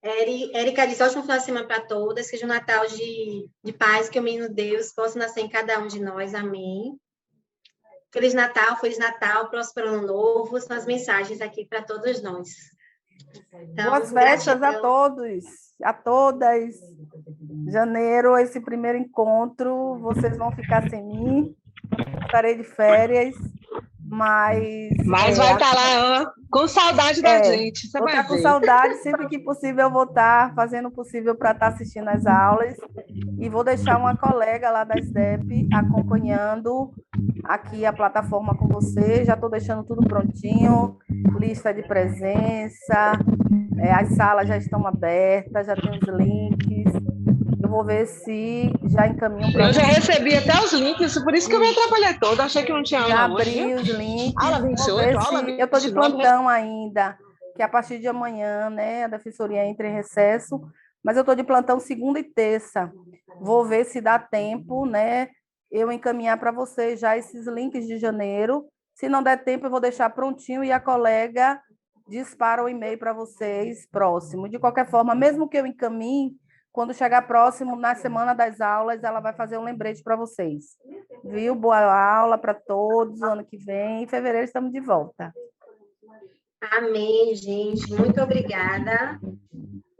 Érica diz, ótimo final de semana para todas. Seja um Natal de paz, que o menino Deus possa nascer em cada um de nós. Amém. Feliz Natal, próspero ano novo. São as mensagens aqui para todos nós. Então, boas festas a todos, a todas. Janeiro, esse primeiro encontro, vocês vão ficar sem mim. Estarei de férias, mas vai estar lá, com saudade da gente. Vou estar com saudade, sempre que possível eu vou estar fazendo o possível para estar assistindo às aulas, e vou deixar uma colega lá da SDEP acompanhando aqui a plataforma com você. Já estou deixando tudo prontinho, lista de presença, as salas já estão abertas, já tem os links. Eu vou ver se já encaminham para. Eu já recebi até os links, por isso que eu me atrapalhei toda. Achei que não tinha aula. Já abri os links. Aula 28, aula 29. Eu estou de plantão ainda, que a partir de amanhã, né, a defensoria entra em recesso, mas eu estou de plantão segunda e terça. Vou ver se dá tempo, né, eu encaminhar para vocês já esses links de janeiro. Se não der tempo, eu vou deixar prontinho e a colega dispara o e-mail para vocês próximo. De qualquer forma, mesmo que eu encaminhe, quando chegar próximo, na semana das aulas, ela vai fazer um lembrete para vocês. Viu? Boa aula para todos, ano que vem. Em fevereiro estamos de volta. Amém, gente. Muito obrigada.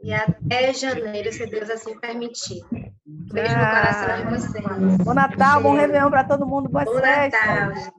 E até janeiro, se Deus assim permitir. Beijo no coração de vocês. Bom Natal, bom Réveillon para todo mundo. Boas festas. Bom Natal.